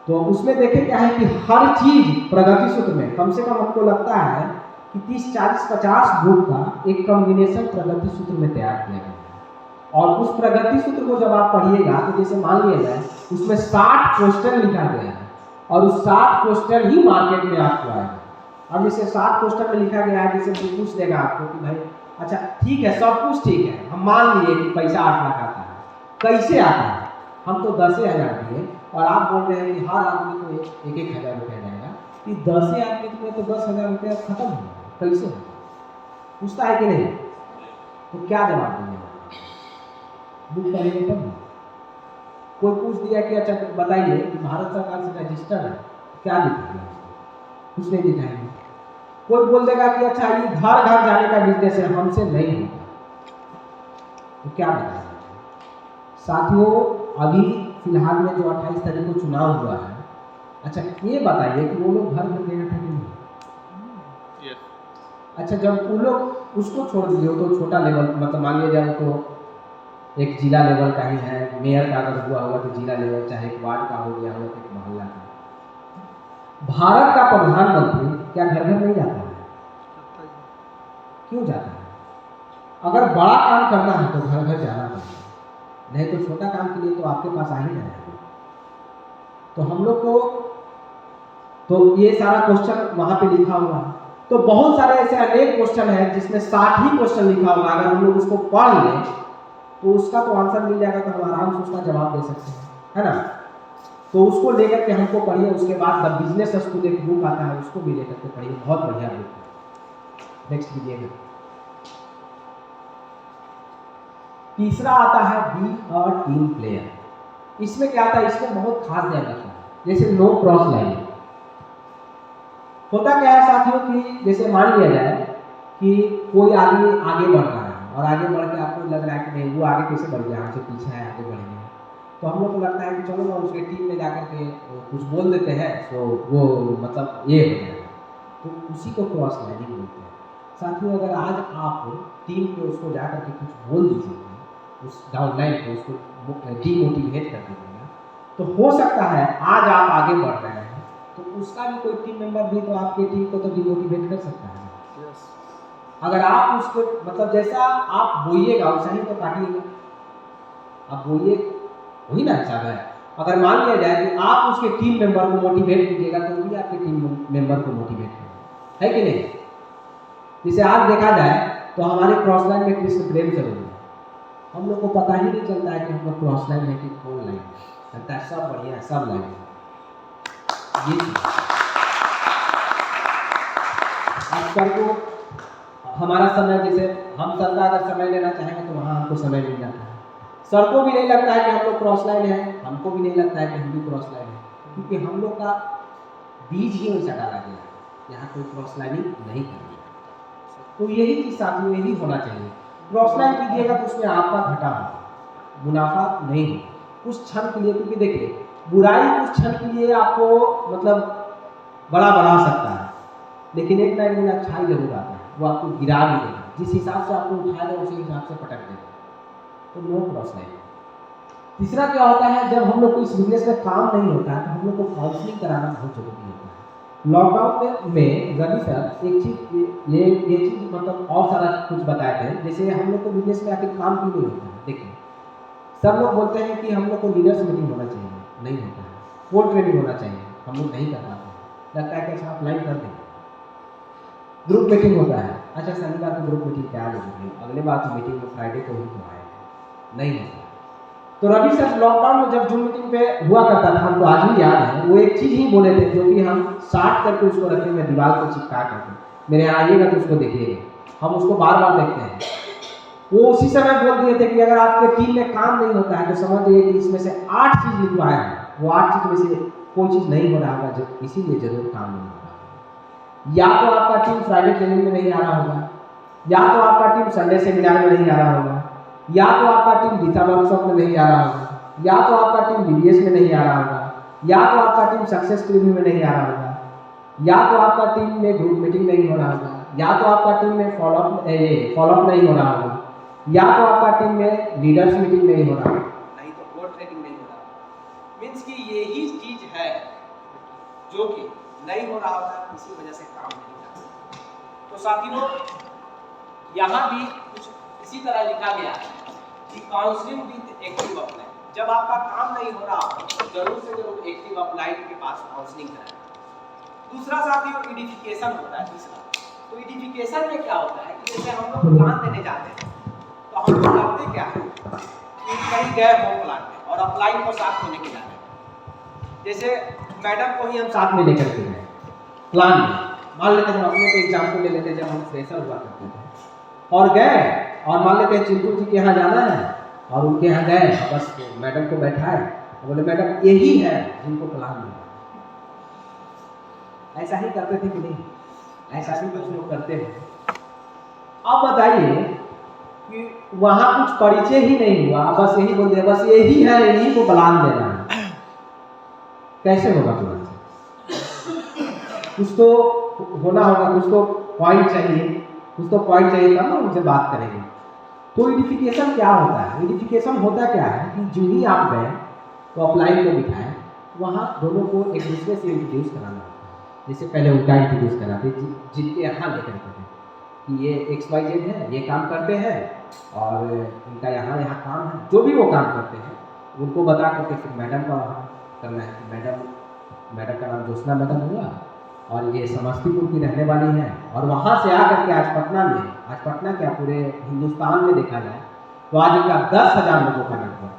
तो उसमें देखे क्या है कि हर चीज़ प्रगति सूत्र में कम से कम हमको लगता है कि 30, 40, 50 बुक का एक कॉम्बिनेशन प्रगति सूत्र में तैयार किया गया है। और उस प्रगति सूत्र को जब आप पढ़िएगा तो जैसे मान लिया जाए उसमें 60 क्वेश्चन लिखा गया है और उस 60 क्वेश्चन ही मार्केट में आपको आएगा। अब जैसे 60 क्वेश्चन में लिखा गया है, जैसे वो पूछ देगा आपको कि भाई अच्छा ठीक है सब कुछ ठीक है, हम मान लिए कि पैसा 8 लाख आता है, कैसे आता है, हम तो 10,000 दिए और आप बोल रहे हैं कि हर आदमी को 1,000 रुपया जाएगा, कि 10 आदमी में तो 10,000 रुपया खत्म हो गया, कैसे होगा? पूछता है कि नहीं? तो क्या जवाब देंगे? बुक पढ़ेंगे तब ना। कोई पूछ दिया कि अच्छा बताइए कि भारत सरकार से रजिस्टर्ड है, क्या दिखाएंगे? कुछ नहीं दिखाएंगे। कोई बोल देगा कि अच्छा ये घर घर जाने का बिजनेस है, हमसे नहीं होगा, तो क्या बताएंगे? साथियों अभी फिलहाल में जो 28 तारीख को चुनाव हुआ है, अच्छा ये बताइए कि वो लोग घर घर गए थे कि नहीं? अच्छा जब वो लोग उसको छोड़ दिए तो छोटा लेवल मतलब मान लिया जाए तो एक जिला लेवल का ही है, मेयर का अगर हुआ होगा तो जिला लेवल, चाहे एक वार्ड का हो गया हो तो एक मोहल्ला का। भारत का प्रधानमंत्री क्या घर घर नहीं जाता है? क्यों जाता है? अगर बड़ा काम करना है तो घर घर जाना पड़ेगा, नहीं तो छोटा काम के लिए तो आपके पास आ ही नहीं है। तो हम लोग को तो ये सारा क्वेश्चन वहाँ पे लिखा हुआ है, तो बहुत सारे ऐसे अनेक क्वेश्चन है जिसमें 60 ही क्वेश्चन लिखा हुआ, अगर हम लोग उसको पढ़ लें तो उसका तो आंसर मिल जाएगा, तो हम आराम से उसका जवाब दे सकते हैं, है ना। तो उसको लेकर के हमको पढ़िए। उसके बाद द बिजनेस स्कूल एक बुक आता है, उसको भी लेकर के पढ़िए, बहुत बढ़िया बुक है। नेक्स्ट कीजिएगा। तीसरा आता है बी अ टीम प्लेयर। इसमें क्या आता है, इसमें बहुत खास ध्यान रखना है, जैसे नो क्रॉस लाइन। होता क्या है साथियों कि जैसे मान लिया जाए कि कोई आदमी आगे बढ़ रहा है और आगे बढ़ के आपको लग रहा है कि नहीं वो आगे कैसे बढ़ गया, हमसे पीछे है, आगे बढ़ेंगे, तो हम लोग को लगता है कि चलो ना उसके टीम में जाकर के कुछ बोल देते हैं तो वो मतलब ये हो जाएगा, तो उसी को क्रॉस लाइनिंग बोलते हैं। साथियों अगर आज आप टीम पे उसको जाकर के कुछ बोल दीजिएगा, उस डाउनलाइन को उसको डीमोटिवेट कर दीजिएगा, तो हो सकता है आज आप आगे बढ़ रहे हैं तो उसका भी कोई टीम मेंबर भी तो आपके टीम को तो डिमोटिवेट कर सकता है। अगर आप उसको मतलब जैसा आप बोइएगा वैसा ही तो काटिएगा। आप बोइए वही ना हिसाब है। अगर मान लिया जाए कि आप उसके टीम मेंबर को मोटिवेट कीजिएगा तो वो भी आपके टीम मेंबर को मोटिवेट करेगा, है कि नहीं? जिसे आज देखा जाए तो हमारे क्रॉस लाइन में कृष्ण प्रेम जरूर है। हम लोग को पता ही नहीं चलता है कि हम लोग क्रॉस लाइन है कि कौन लाइन है। लगता है सब बढ़िया है, सब लाइन है। अब सर को हमारा समय, जैसे हम सर का अगर समय लेना चाहेंगे तो वहाँ हमको समय मिल जाता है। सर को भी नहीं लगता है कि हम लोग क्रॉस लाइन है, हमको भी नहीं लगता है कि हम भी क्रॉस लाइन है, क्योंकि हम लोग का बीज ही वैसा डाला गया है, यहाँ कोई क्रॉस लाइनिंग नहीं करनी। तो यही चीज़ साथियों, यही होना चाहिए। क्रॉस लाइन कीजिएगा तो उसमें आपका घाटा हो, मुनाफा नहीं हो कुछ क्षण के लिए, क्योंकि देखिए बुराई कुछ क्षण के लिए आपको मतलब बड़ा बना सकता है, लेकिन एक ना एक दिन अच्छाई जरूर आता है, वो आपको गिरा भी देगा। जिस हिसाब से आपको उठाएगा उसी हिसाब से पटक देगा। तो नो क्रॉस लाइन। तीसरा क्या होता है, जब हम लोग को इस बिजनेस में काम नहीं होता है तो हम लोग को काउंसलिंग कराना बहुत जरूरी होता है। लॉकडाउन में रवि सर एक चीज़ ये चीज़ मतलब और सारा कुछ बताए थे, जैसे हम लोग को बिजनेस में आखिर काम क्यों नहीं होता है। देखिए सब लोग बोलते हैं कि हम लोग को लीडर्स मीटिंग होना चाहिए, नहीं होता है। कोर ट्रेनिंग होना चाहिए, हम लोग नहीं कर पाते। लगता है कि अच्छा आप लाइन कर दें। ग्रुप मीटिंग होता है, अच्छा शनिवार को ग्रुप मीटिंग क्या होगी, अगले बार तो मीटिंग में फ्राइडे को ही तो आए, नहीं होता। तो रवि सर लॉकडाउन में जब जूम मीटिंग पे हुआ करता था, हमको आज भी याद है, वो एक चीज़ ही बोले थे जो कि हम साट करके उसको रखे हुए दीवार को चिपका करके, मेरे यहाँ आइएगा तो उसको देखिएगा, हम उसको बार बार देखते हैं। वो उसी समय बोल दिए थे कि अगर आपके टीम में काम नहीं होता है तो समझिए कि इसमें से 8 चीज़ लिखवाए हैं, वो 8 चीज़ में से कोई चीज़ नहीं हो रहा होगा, जो इसीलिए जरूर काम नहीं हो रहा। या तो आपका टीम फ्राइडे ट्रेनिंग में नहीं आ रहा होगा, या तो आपका टीम संडे सेमिनार में नहीं आ रहा होगा, या तो आपका टीम गीता वर्कशॉप में नहीं आ रहा होगा, या तो आपका टीम बीबीएस में नहीं आ रहा होगा, या तो आपका टीम सक्सेस प्रीव्यू में नहीं आ रहा होगा, या तो आपका टीम में ग्रुप मीटिंग नहीं हो रहा होगा, या तो आपका टीम में फॉलोअप नहीं हो रहा होगा, या तो आपका टीम में लीडर्स मीटिंग नहीं हो रहा, नहीं तो कोर ट्रेनिंग नहीं हो रहा। मीन्स कि यही चीज है जो कि नहीं हो रहा होता, इसी वजह से काम नहीं करता। तो साथियों यहाँ भी कुछ इसी तरह लिखा गया है कि काउंसलिंग विद एक्टिव अपलाइन। जब आपका काम नहीं हो रहा तो जरूर से जरूर एक्टिव अपलाइन के पास काउंसलिंग कराएं। दूसरा साथियों एडिफिकेशन होता है। तीसरा तो एडिफिकेशन में क्या होता है कि जैसे हम लोग प्लान देने जाते हैं तो हम लोग करते क्या है कि कहीं गए हो प्लान में और अपलाइन को साथ में लेके जाते हैं। जैसे मैडम को ही हम साथ में लेकर के गए प्लान में, मान लेते हैं हम अपने एग्जाम्पल ले लेते हैं, जब हम फ्रेशर हुआ करते थे और गए और मान लेते हैं चिंटू जी के यहाँ जाना है और उनके यहाँ गए, बस मैडम को बैठाए, बोले मैडम यही है जिनको प्लान मिला। ऐसा ही करते थे कि नहीं? ऐसा भी कुछ लोग करते हैं। अब बताइए कि वहाँ कुछ परिचय ही नहीं हुआ, बस यही बोल दिया बस यही है, यही को प्लान देना है। कैसे होगा प्लान? कुछ तो होना होगा, कुछ तो पॉइंट चाहिए, कुछ तो पॉइंट चाहिए तब ना उनसे बात करेंगे। तो एडिफिकेशन क्या होता है? एडिफिकेशन होता क्या है कि जो ही आप गए तो अपलाइन को बिठाएं, वहाँ दोनों को एक दूसरे से इंट्रोड्यूस कराना होता है। जैसे पहले उनका इंट्रोड्यूस कराते जिनके यहाँ लेकर के कि ये XYZ है, ये काम करते हैं और इनका यहाँ काम है, जो भी वो काम करते हैं उनको बता करके फिर मैडम का वहाँ करना है कि मैडम का नाम ज्योत्सना मैडम हुआ और ये समस्तीपुर की रहने वाली हैं और वहाँ से आकर के आज पटना क्या पूरे हिंदुस्तान में देखा जाए तो आज इनका 10,000 लोगों का नेटवर्क।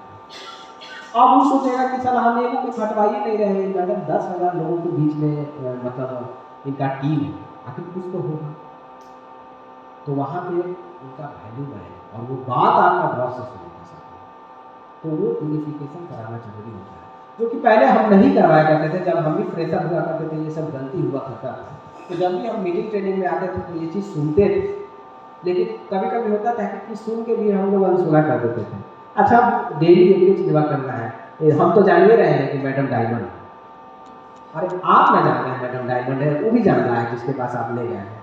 अब वो सोचेगा कि सर हम एक को फटवा ही नहीं रहे, मैडम 10,000 लोगों के बीच में मतलब इनका टीम है, आखिर कुछ तो होगा। तो वहाँ पे उनका वैल्यू बढ़े और वो बात आपका बहुत से सुनने सकते। तो वो यूनिफिकेशन कराना जरूरी होता है, जो कि पहले हम नहीं करवाया करते थे। जब हम भी फ्रेशर हुआ करते थे ये सब गलती हुआ करता था, तो जब भी हम मीटिंग ट्रेनिंग में आते थे तो ये चीज़ सुनते थे, लेकिन कभी कभी होता था कि सुन के भी हम लोग अनसुना कर देते थे। अच्छा डेली एक ही चीज़ करना है, हम तो जान ही रहे हैं कि मैडम डायमंड, अरे आप ना जान रहे हैं मैडम डायमंड है, वो भी जान रहा है जिसके पास आप ले गए हैं।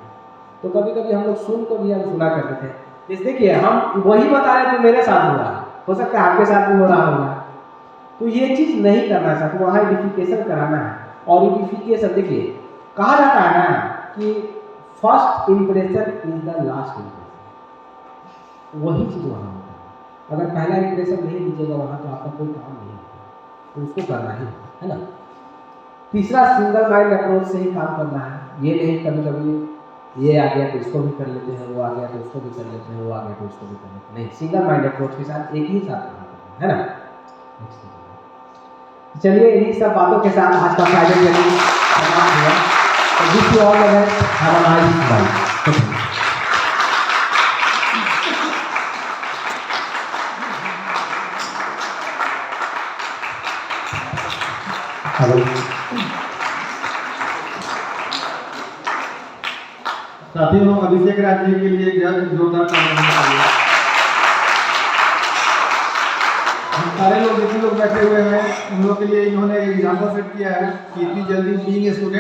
तो कभी कभी हम लोग सुन को भी हम सुना करते थे। जैसे देखिए हम वही बता रहे जो मेरे साथ हुआ, हो सकता है आपके साथ भी हो रहा होगा। तो ये चीज़ नहीं करना चाहते, वहाँ एडिफिकेशन कराना है। ऑरिडिफिकेशन, देखिए कहा जाता है ना कि first impression is the last impression, वही चीज़ वहाँ होता है। अगर पहला इम्प्रेशन नहीं दीजिएगा वहाँ तो आपका कोई काम नहीं होता, तो उसको करना ही है ना। तीसरा, सिंगल माइंड अप्रोच से ही काम करना है। ये नहीं कभी कभी ये आ गया तो इसको भी कर लेते हैं, वो आ गया तो उसको भी कर लेते हैं, वो आ गया तो उसको भी कर लेते हैं, नहीं, सिंगल माइंड अप्रोच के साथ एक ही साथ काम करना है ना। चलिए इन्हीं सब बातों के साथ आज का फ्राइडे जर्नी समाप्त हुआ। तो wish you all the best, have a nice night. साथियों, अभिषेक राज जी के लिए जोरदार तालियां चाहिए। हम सारे लोग जितने लोग बैठे हुए हैं उन लोगों के लिए इन्होंने एग्जाम्पल सेट किया है कि इतनी जल्दी बीइंग स्टूडेंट